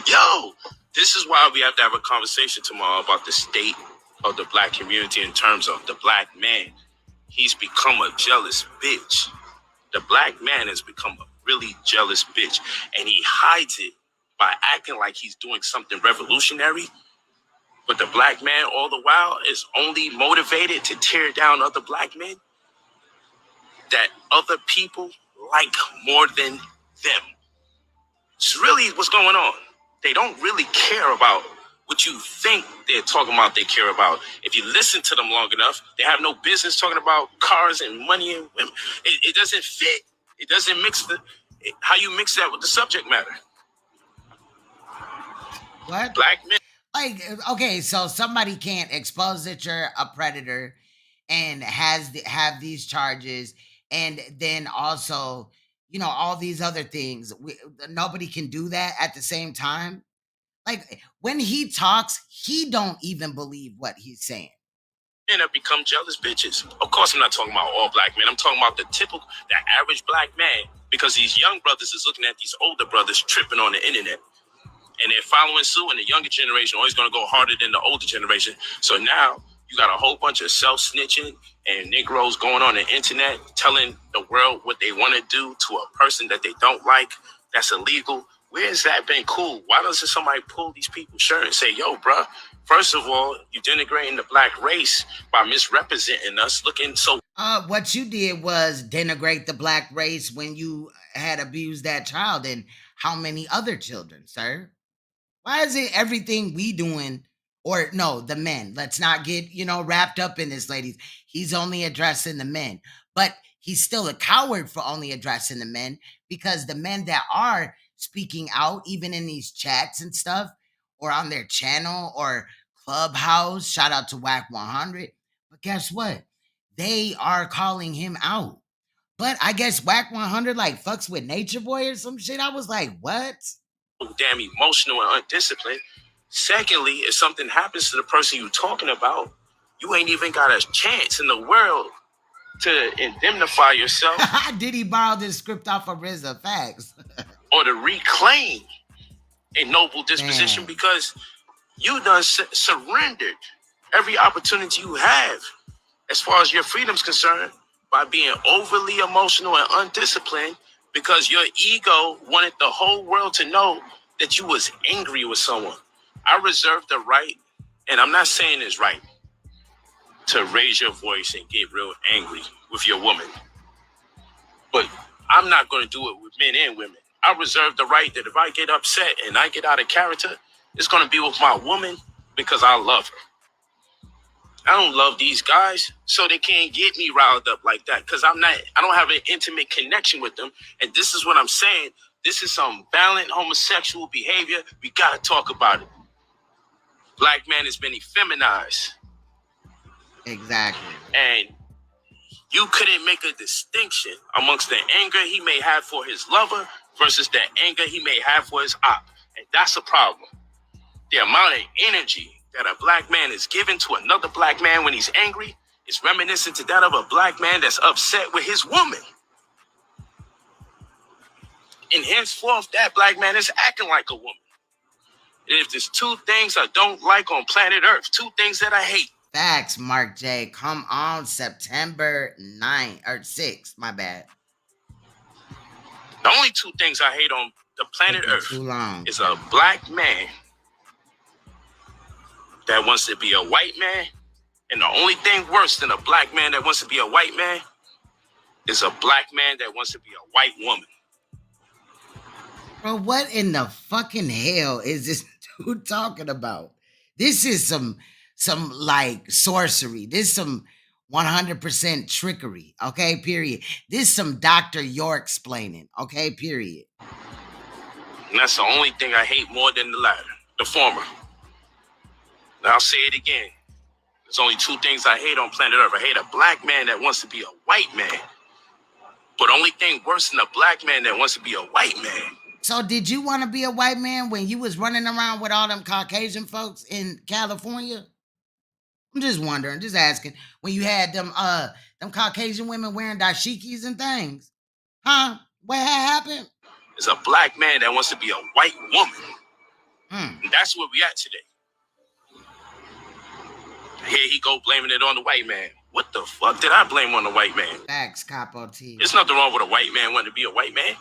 Yo, this is why we have to have a conversation tomorrow about the state of the black community in terms of the black man. He's become a jealous bitch. The black man has become a really jealous bitch, and he hides it by acting like he's doing something revolutionary. But the black man all the while is only motivated to tear down other black men that other people like more than them. It's really what's going on. They don't really care about what you think they're talking about they care about. If you listen to them long enough, they have no business talking about cars and money and women. It doesn't fit. It doesn't mix how you mix that with the subject matter. What? Black men. Like, okay, so somebody can't expose that you're a predator and have these charges, and then also, all these other things. Nobody can do that at the same time. Like, when he talks, he don't even believe what he's saying. Men have become jealous bitches. Of course, I'm not talking about all black men. I'm talking about the average black man, because these young brothers is looking at these older brothers tripping on the internet. And they're following suit, and the younger generation always going to go harder than the older generation. So now you got a whole bunch of self-snitching and Negroes going on the internet telling the world what they want to do to a person that they don't like. That's illegal. Where has that been cool? Why doesn't somebody pull these people's shirt and say, yo, bruh, first of all, you denigrating the black race by misrepresenting us, looking so... What you did was denigrate the black race when you had abused that child and how many other children, sir? Why is it everything we doing Or no, the men. Let's not get, wrapped up in this, ladies. He's only addressing the men. But he's still a coward for only addressing the men, because the men that are speaking out, even in these chats and stuff, or on their channel or Clubhouse, shout out to Whack 100. But guess what? They are calling him out. But I guess Whack 100 like fucks with Nature Boy or some shit. I was like, what? Damn emotional and undisciplined. Secondly, if something happens to the person you're talking about, you ain't even got a chance in the world to indemnify yourself. Did he borrow this script off of RZA? Facts. Or to reclaim a noble disposition. Damn. Because you done surrendered every opportunity you have as far as your freedom's concerned by being overly emotional and undisciplined, because your ego wanted the whole world to know that you was angry with someone. I reserve the right, and I'm not saying it's right, to raise your voice and get real angry with your woman. But I'm not going to do it with men and women. I reserve the right that if I get upset and I get out of character, it's going to be with my woman because I love her. I don't love these guys, so they can't get me riled up like that, because I don't have an intimate connection with them. And this is what I'm saying. This is some violent homosexual behavior. We got to talk about it. Black man has been effeminized. Exactly. And you couldn't make a distinction amongst the anger he may have for his lover versus the anger he may have for his op. And that's a problem. The amount of energy that a black man is given to another black man when he's angry is reminiscent to that of a black man that's upset with his woman. And henceforth, that black man is acting like a woman. And if there's two things I don't like on planet Earth, two things that I hate. Facts, Mark J. Come on, September 9th, or 6th, my bad. The only two things I hate on the planet Earth is a black man that wants to be a white man. And the only thing worse than a black man that wants to be a white man is a black man that wants to be a white woman. Bro, what in the fucking hell is this dude talking about? This is some like sorcery. This is some 100% trickery, okay, period. This is some Dr. York explaining, okay, period. And that's the only thing I hate more than the latter, the former. Now I'll say it again. There's only two things I hate on planet Earth. I hate a black man that wants to be a white man. But the only thing worse than a black man that wants to be a white man. So did you want to be a white man when you was running around with all them Caucasian folks in California? I'm just wondering, just asking. When you had them Caucasian women wearing dashikis and things. Huh? What happened? It's a black man that wants to be a white woman. And that's where we at today. Here he go blaming it on the white man. What the fuck did I blame on the white man? Facts, Capo T. There's nothing wrong with a white man wanting to be a white man.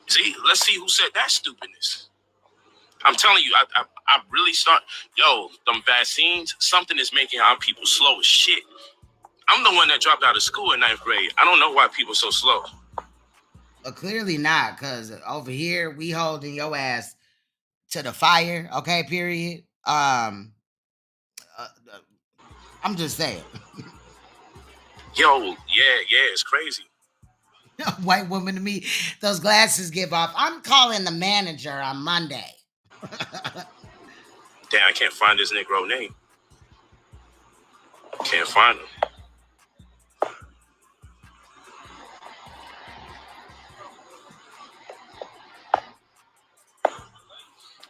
See, let's see who said that stupidness. I'm telling you, I really start, them vaccines, something is making our people slow as shit. I'm the one that dropped out of school in 9th grade. I don't know why people are so slow. Clearly not, because over here, we holding your ass to the fire, okay, period. I'm just saying. Yeah, it's crazy. White woman to me, those glasses give off. I'm calling the manager on Monday. Damn, I can't find this Negro name. Can't find him.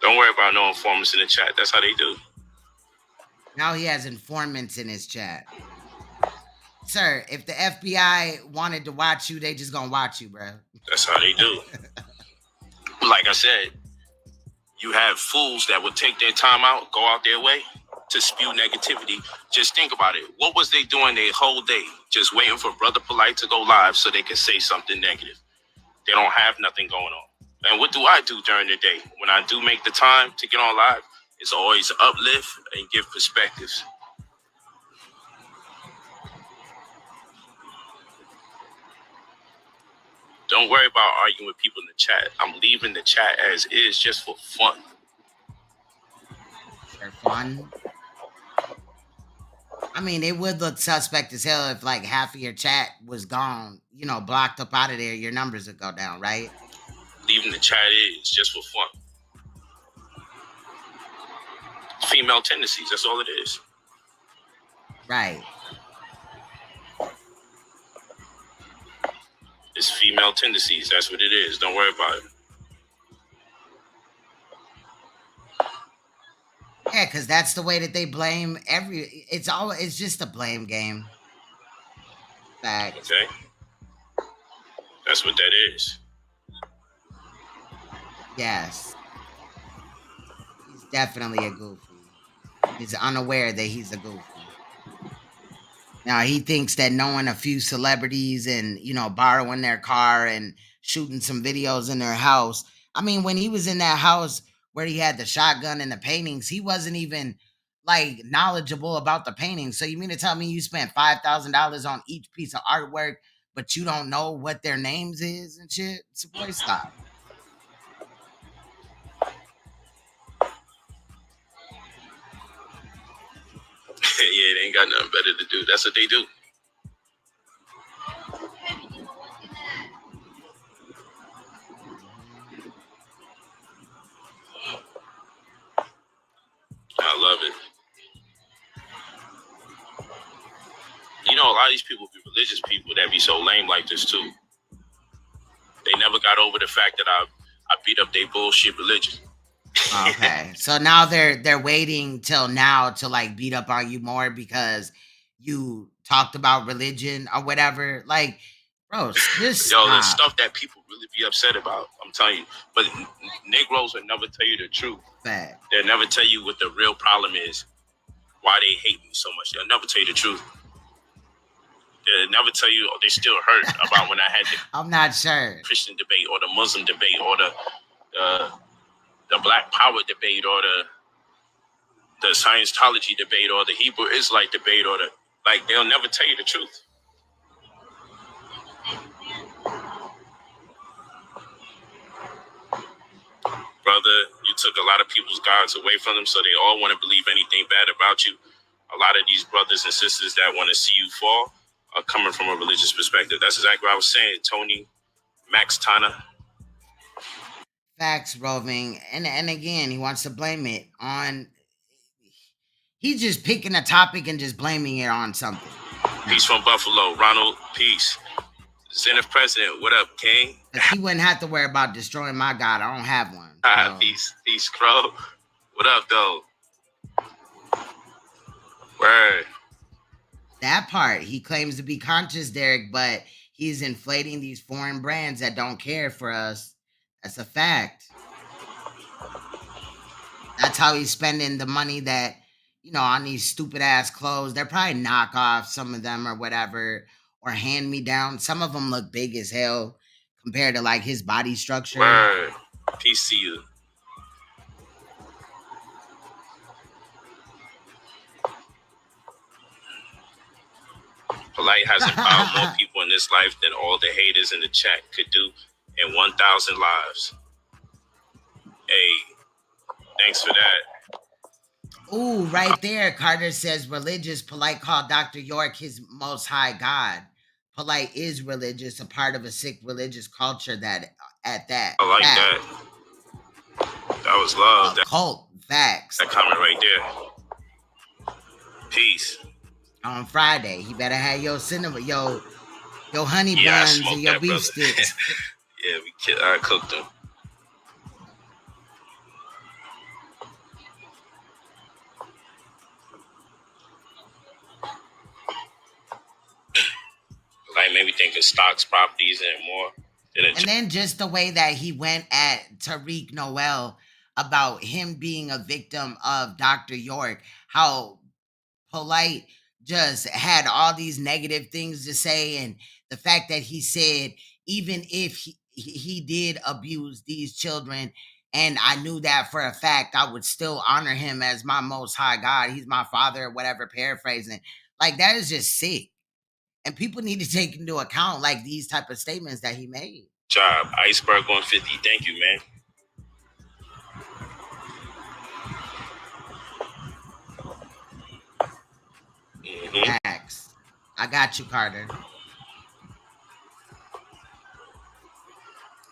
Don't worry about no informants in the chat. That's how they do. Now he has informants in his chat. Sir, if the FBI wanted to watch you, they just gonna watch you, bro. That's how they do. Like I said, you have fools that would take their time out, go out their way to spew negativity. Just think about it. What was they doing their whole day? Just waiting for Brother Polight to go live so they could say something negative. They don't have nothing going on. And what do I do during the day? When I do make the time to get on live, it's always uplift and give perspectives. Don't worry about arguing with people in the chat. I'm leaving the chat as is just for fun. for fun. I mean, it would look suspect as hell if like half of your chat was gone, you know, blocked up out of there. Your numbers would go down, right? Leaving the chat is just for fun. Female tendencies, that's all it is. Right. It's female tendencies, that's what it is. Don't worry about it. Yeah, because that's the way that they blame it's just a blame game. Fact. Okay? That's what that is. Yes. He's definitely a goofy. He's unaware that he's a goofy. Now he thinks that knowing a few celebrities and, you know, borrowing their car and shooting some videos in their house. I mean, when he was in that house where he had the shotgun and the paintings, he wasn't even like knowledgeable about the paintings. So you mean to tell me you spent $5,000 on each piece of artwork, but you don't know what their names is and shit? It's a boy, stop. Yeah, they ain't got nothing better to do. That's what they do. I love it. You know, a lot of these people be religious people that be so lame like this too. They never got over the fact that I beat up their bullshit religion. Okay. So now they're waiting till now to like beat up on you more because you talked about religion or whatever. Like, bro, just yo, the stuff that people really be upset about, I'm telling you. But Negroes will never tell you the truth. Fact. They'll never tell you what the real problem is, why they hate me so much. They'll never tell you the truth. They'll never tell you they still hurt about when I had the I'm not sure. Christian debate or the Muslim debate or the Black Power debate or the Scientology debate or the Hebrew Israelite debate or they'll never tell you the truth. Brother, you took a lot of people's gods away from them, so they all want to believe anything bad about you. A lot of these brothers and sisters that want to see you fall are coming from a religious perspective. That's exactly what I was saying, Tony, Max Tana. Facts, Roving. And again, he wants to blame it on... He's just picking a topic and just blaming it on something. Peace from Buffalo. Ronald, peace. Zenith President, what up, King? He wouldn't have to worry about destroying my god. I don't have one. So. Peace, Crow. What up, though? Word. That part, he claims to be conscious, Derek, but he's inflating these foreign brands that don't care for us. That's a fact. That's how he's spending the money that, you know, on these stupid ass clothes. They're probably knockoff, some of them or whatever, or hand me down. Some of them look big as hell compared to like his body structure. Word. Peace to you. Polight has empowered more people in this life than all the haters in the chat could do in 1,000 lives. Hey, thanks for that. Ooh, right there. Carter says religious. Polight called Dr. York his most high God. Polight is religious, a part of a sick religious culture that at that. I like that. That was love. That cult. Facts. That comment right there. Peace. On Friday, he better have your cinnamon, your honey buns and your beef sticks. Yeah, I cooked them. Like maybe thinking stocks, properties, and more. And then just the way that he went at Tariq Noel about him being a victim of Dr. York, how Polight just had all these negative things to say, and the fact that he said even if he did abuse these children and I knew that for a fact, I would still honor him as my most high God. He's my father, or whatever, paraphrasing. Like, that is just sick. And people need to take into account like these type of statements that he made. Job. Iceberg 150. Thank you, man. Facts. I got you, Carter.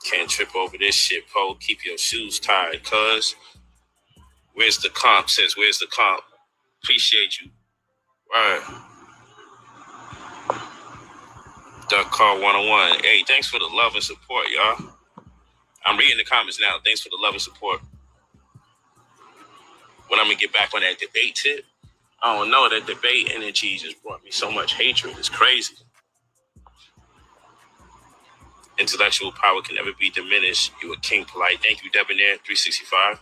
Can't trip over this shit, Poe. Keep your shoes tied, cuz. Where's the comp? Says, where's the comp? Appreciate you. Right. Duck Car 101. Hey, thanks for the love and support, y'all. I'm reading the comments now. Thanks for the love and support. When I'm going to get back on that debate tip, I don't know. That debate energy just brought me so much hatred. It's crazy. Intellectual power can never be diminished. You a king, Polight. Thank you, Debonair 365.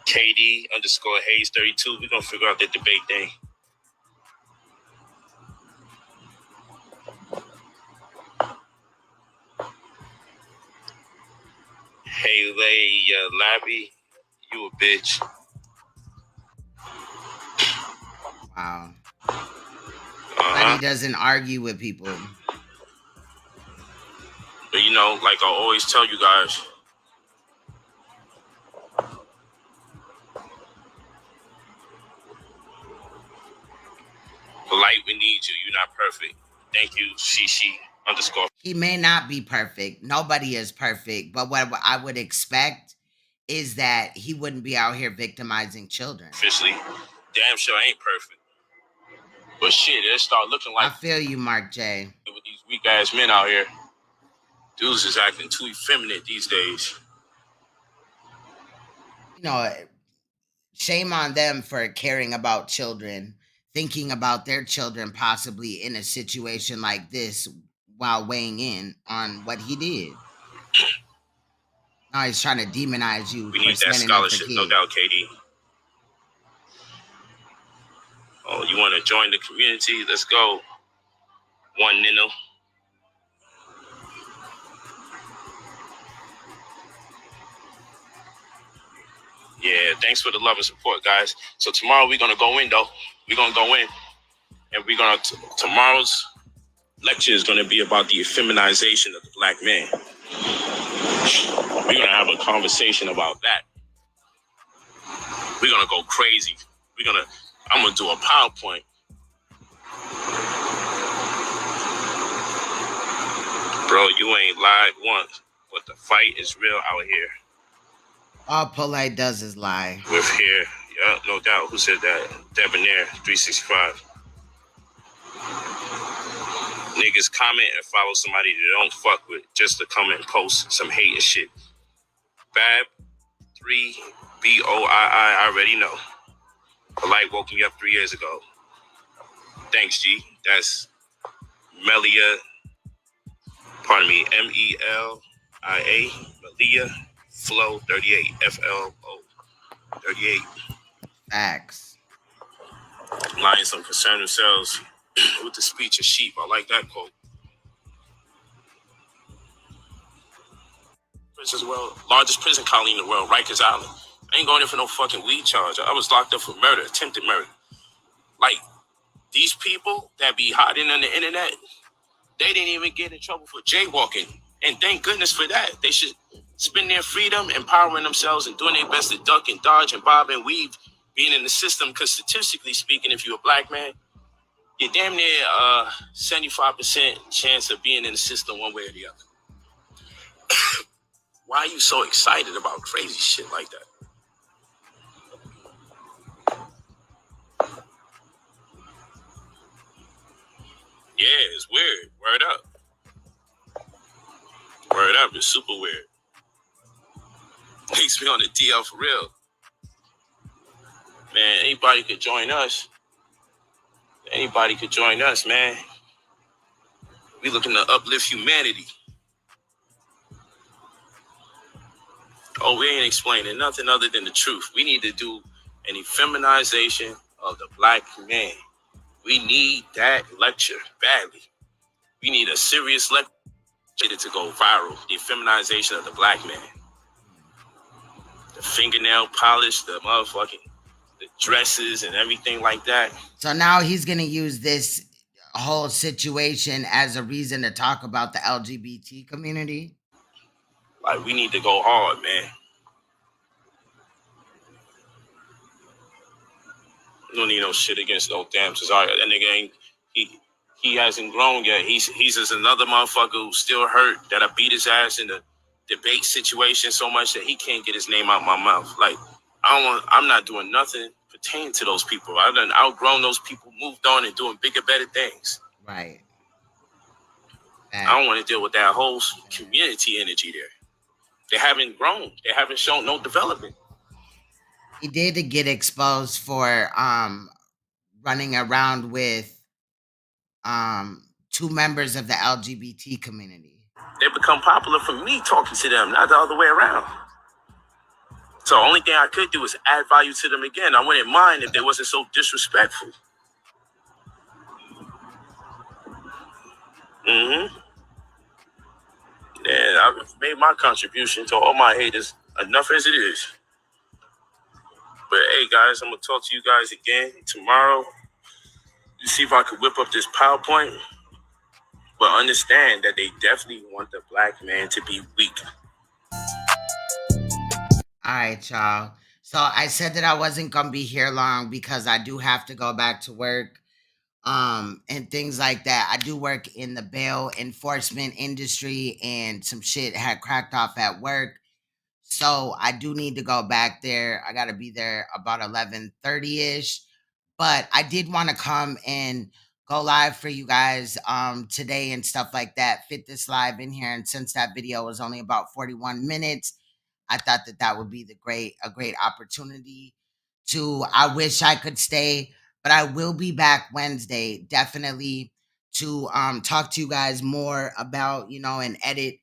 KD _ Hayes 32. We're going to figure out that debate thing. Haley Labby, you a bitch. Wow. But he doesn't argue with people. But you know, like I always tell you guys, Polight, we need you. You're not perfect. Thank you, Shishi _ He may not be perfect. Nobody is perfect. But what I would expect is that he wouldn't be out here victimizing children. Officially, damn sure ain't perfect. But shit, it start looking like... I feel you, Mark J. With these weak-ass men out here, dudes is acting too effeminate these days. You know, shame on them for caring about children, thinking about their children possibly in a situation like this while weighing in on what he did. Now he's trying to demonize you. We need that scholarship, no doubt, KD. Oh, you want to join the community? Let's go. One Nino. Yeah, thanks for the love and support, guys. So tomorrow we're going to go in, though. We're going to go in. And we're going to... Tomorrow's lecture is going to be about the effeminization of the black man. We're going to have a conversation about that. We're going to go crazy. I'm going to do a PowerPoint. Bro, you ain't lied once, but the fight is real out here. All Polight does is lie. We're here. Yeah, no doubt. Who said that? Debonair 365. Niggas comment and follow somebody they don't fuck with just to come and post some hate and shit. Fab 3 BOII, I already know. Polight woke me up 3 years ago. Thanks, G. That's Melia. Pardon me, MELIA. Melia Flow 38 FLO 38. Facts. Lions don't concern themselves with the speech of sheep. I like that quote. As well, largest prison colony in the world, Rikers Island. I ain't going there for no fucking weed charge. I was locked up for murder, attempted murder. Like, these people that be hiding on the internet, they didn't even get in trouble for jaywalking. And thank goodness for that. They should spend their freedom empowering themselves and doing their best to duck and dodge and bob and weave being in the system. Because statistically speaking, if you're a black man, you're damn near 75% chance of being in the system one way or the other. Why are you so excited about crazy shit like that? Yeah, it's weird. Word up. Word up. It's super weird. Makes me on the DL for real. Man, anybody could join us. Anybody could join us, man. We looking to uplift humanity. Oh, we ain't explaining nothing other than the truth. We need to do an effeminization of the black man. We need that lecture badly. We need a serious lecture to go viral. The effeminization of the black man. The fingernail polish, the dresses and everything like that. So now he's going to use this whole situation as a reason to talk about the LGBT community? Like, we need to go hard, man. No need no shit against no damn Cesaro. That nigga ain't he hasn't grown yet. He's just another motherfucker who's still hurt that I beat his ass in the debate situation so much that he can't get his name out my mouth. Like I'm not doing nothing pertaining to those people. I've done outgrown those people, moved on and doing bigger, better things. Right. I don't want to deal with that whole community energy there. They haven't grown. They haven't shown no development. He did get exposed for running around with 2 members of the LGBT community. They become popular for me talking to them, not the other way around. So the only thing I could do is add value to them again. I wouldn't mind if they wasn't so disrespectful. Mm-hmm. And I've made my contribution to all my haters, enough as it is. But hey, guys, I'm going to talk to you guys again tomorrow. You see if I could whip up this PowerPoint. But understand that they definitely want the black man to be weak. All right, y'all. So I said that I wasn't going to be here long because I do have to go back to work and things like that. I do work in the bail enforcement industry and some shit had cracked off at work. So I do need to go back there. I got to be there about 11:30ish. But I did want to come and go live for you guys today and stuff like that. Fit this live in here, and since that video was only about 41 minutes, I thought that that would be a great opportunity to. I wish I could stay, but I will be back Wednesday definitely to talk to you guys more about, you know, and edit.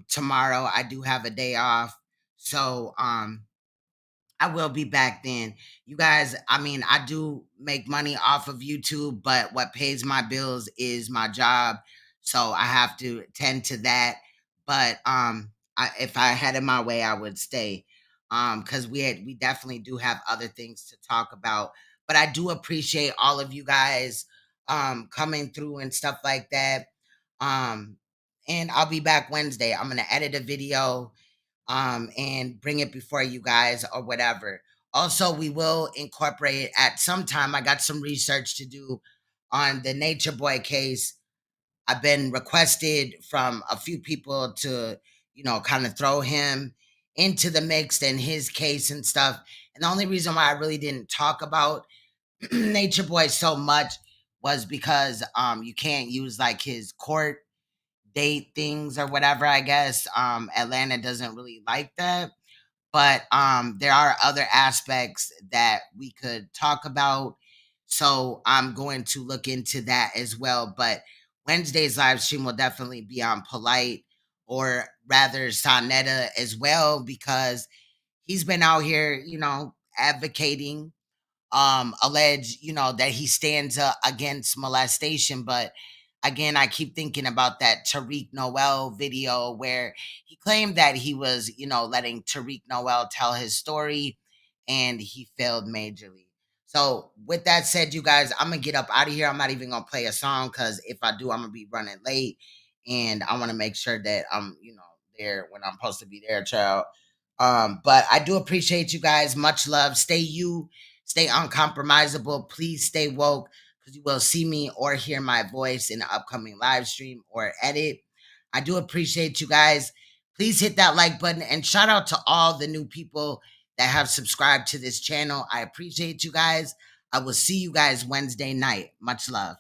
Tomorrow I do have a day off, so I will be back then. You guys, I mean, I do make money off of YouTube, but what pays my bills is my job. So I have to tend to that. But if I had it my way, I would stay. Because we definitely do have other things to talk about. But I do appreciate all of you guys coming through and stuff like that. And I'll be back Wednesday. I'm gonna edit a video and bring it before you guys or whatever. Also, we will incorporate at some time. I got some research to do on the Nature Boy case. I've been requested from a few people to, you know, kind of throw him into the mix and his case and stuff. And the only reason why I really didn't talk about Nature Boy so much was because you can't use like his court date things or whatever, I guess. Atlanta doesn't really like that. But there are other aspects that we could talk about. So I'm going to look into that as well. But Wednesday's live stream will definitely be on Polight, or rather Sonetta as well, because he's been out here, you know, advocating allege, you know, that he stands against molestation. But again, I keep thinking about that Tariq Noel video where he claimed that he was, you know, letting Tariq Noel tell his story, and he failed majorly. So with that said, you guys, I'm gonna get up out of here. I'm not even gonna play a song because if I do, I'm gonna be running late, and I want to make sure that I'm, you know, there when I'm supposed to be there, child. But I do appreciate you guys. Much love. Stay you. Stay uncompromisable. Please stay woke, because you will see me or hear my voice in the upcoming live stream or edit. I do appreciate you guys. Please hit that like button, and shout out to all the new people that have subscribed to this channel. I appreciate you guys. I will see you guys Wednesday night. Much love.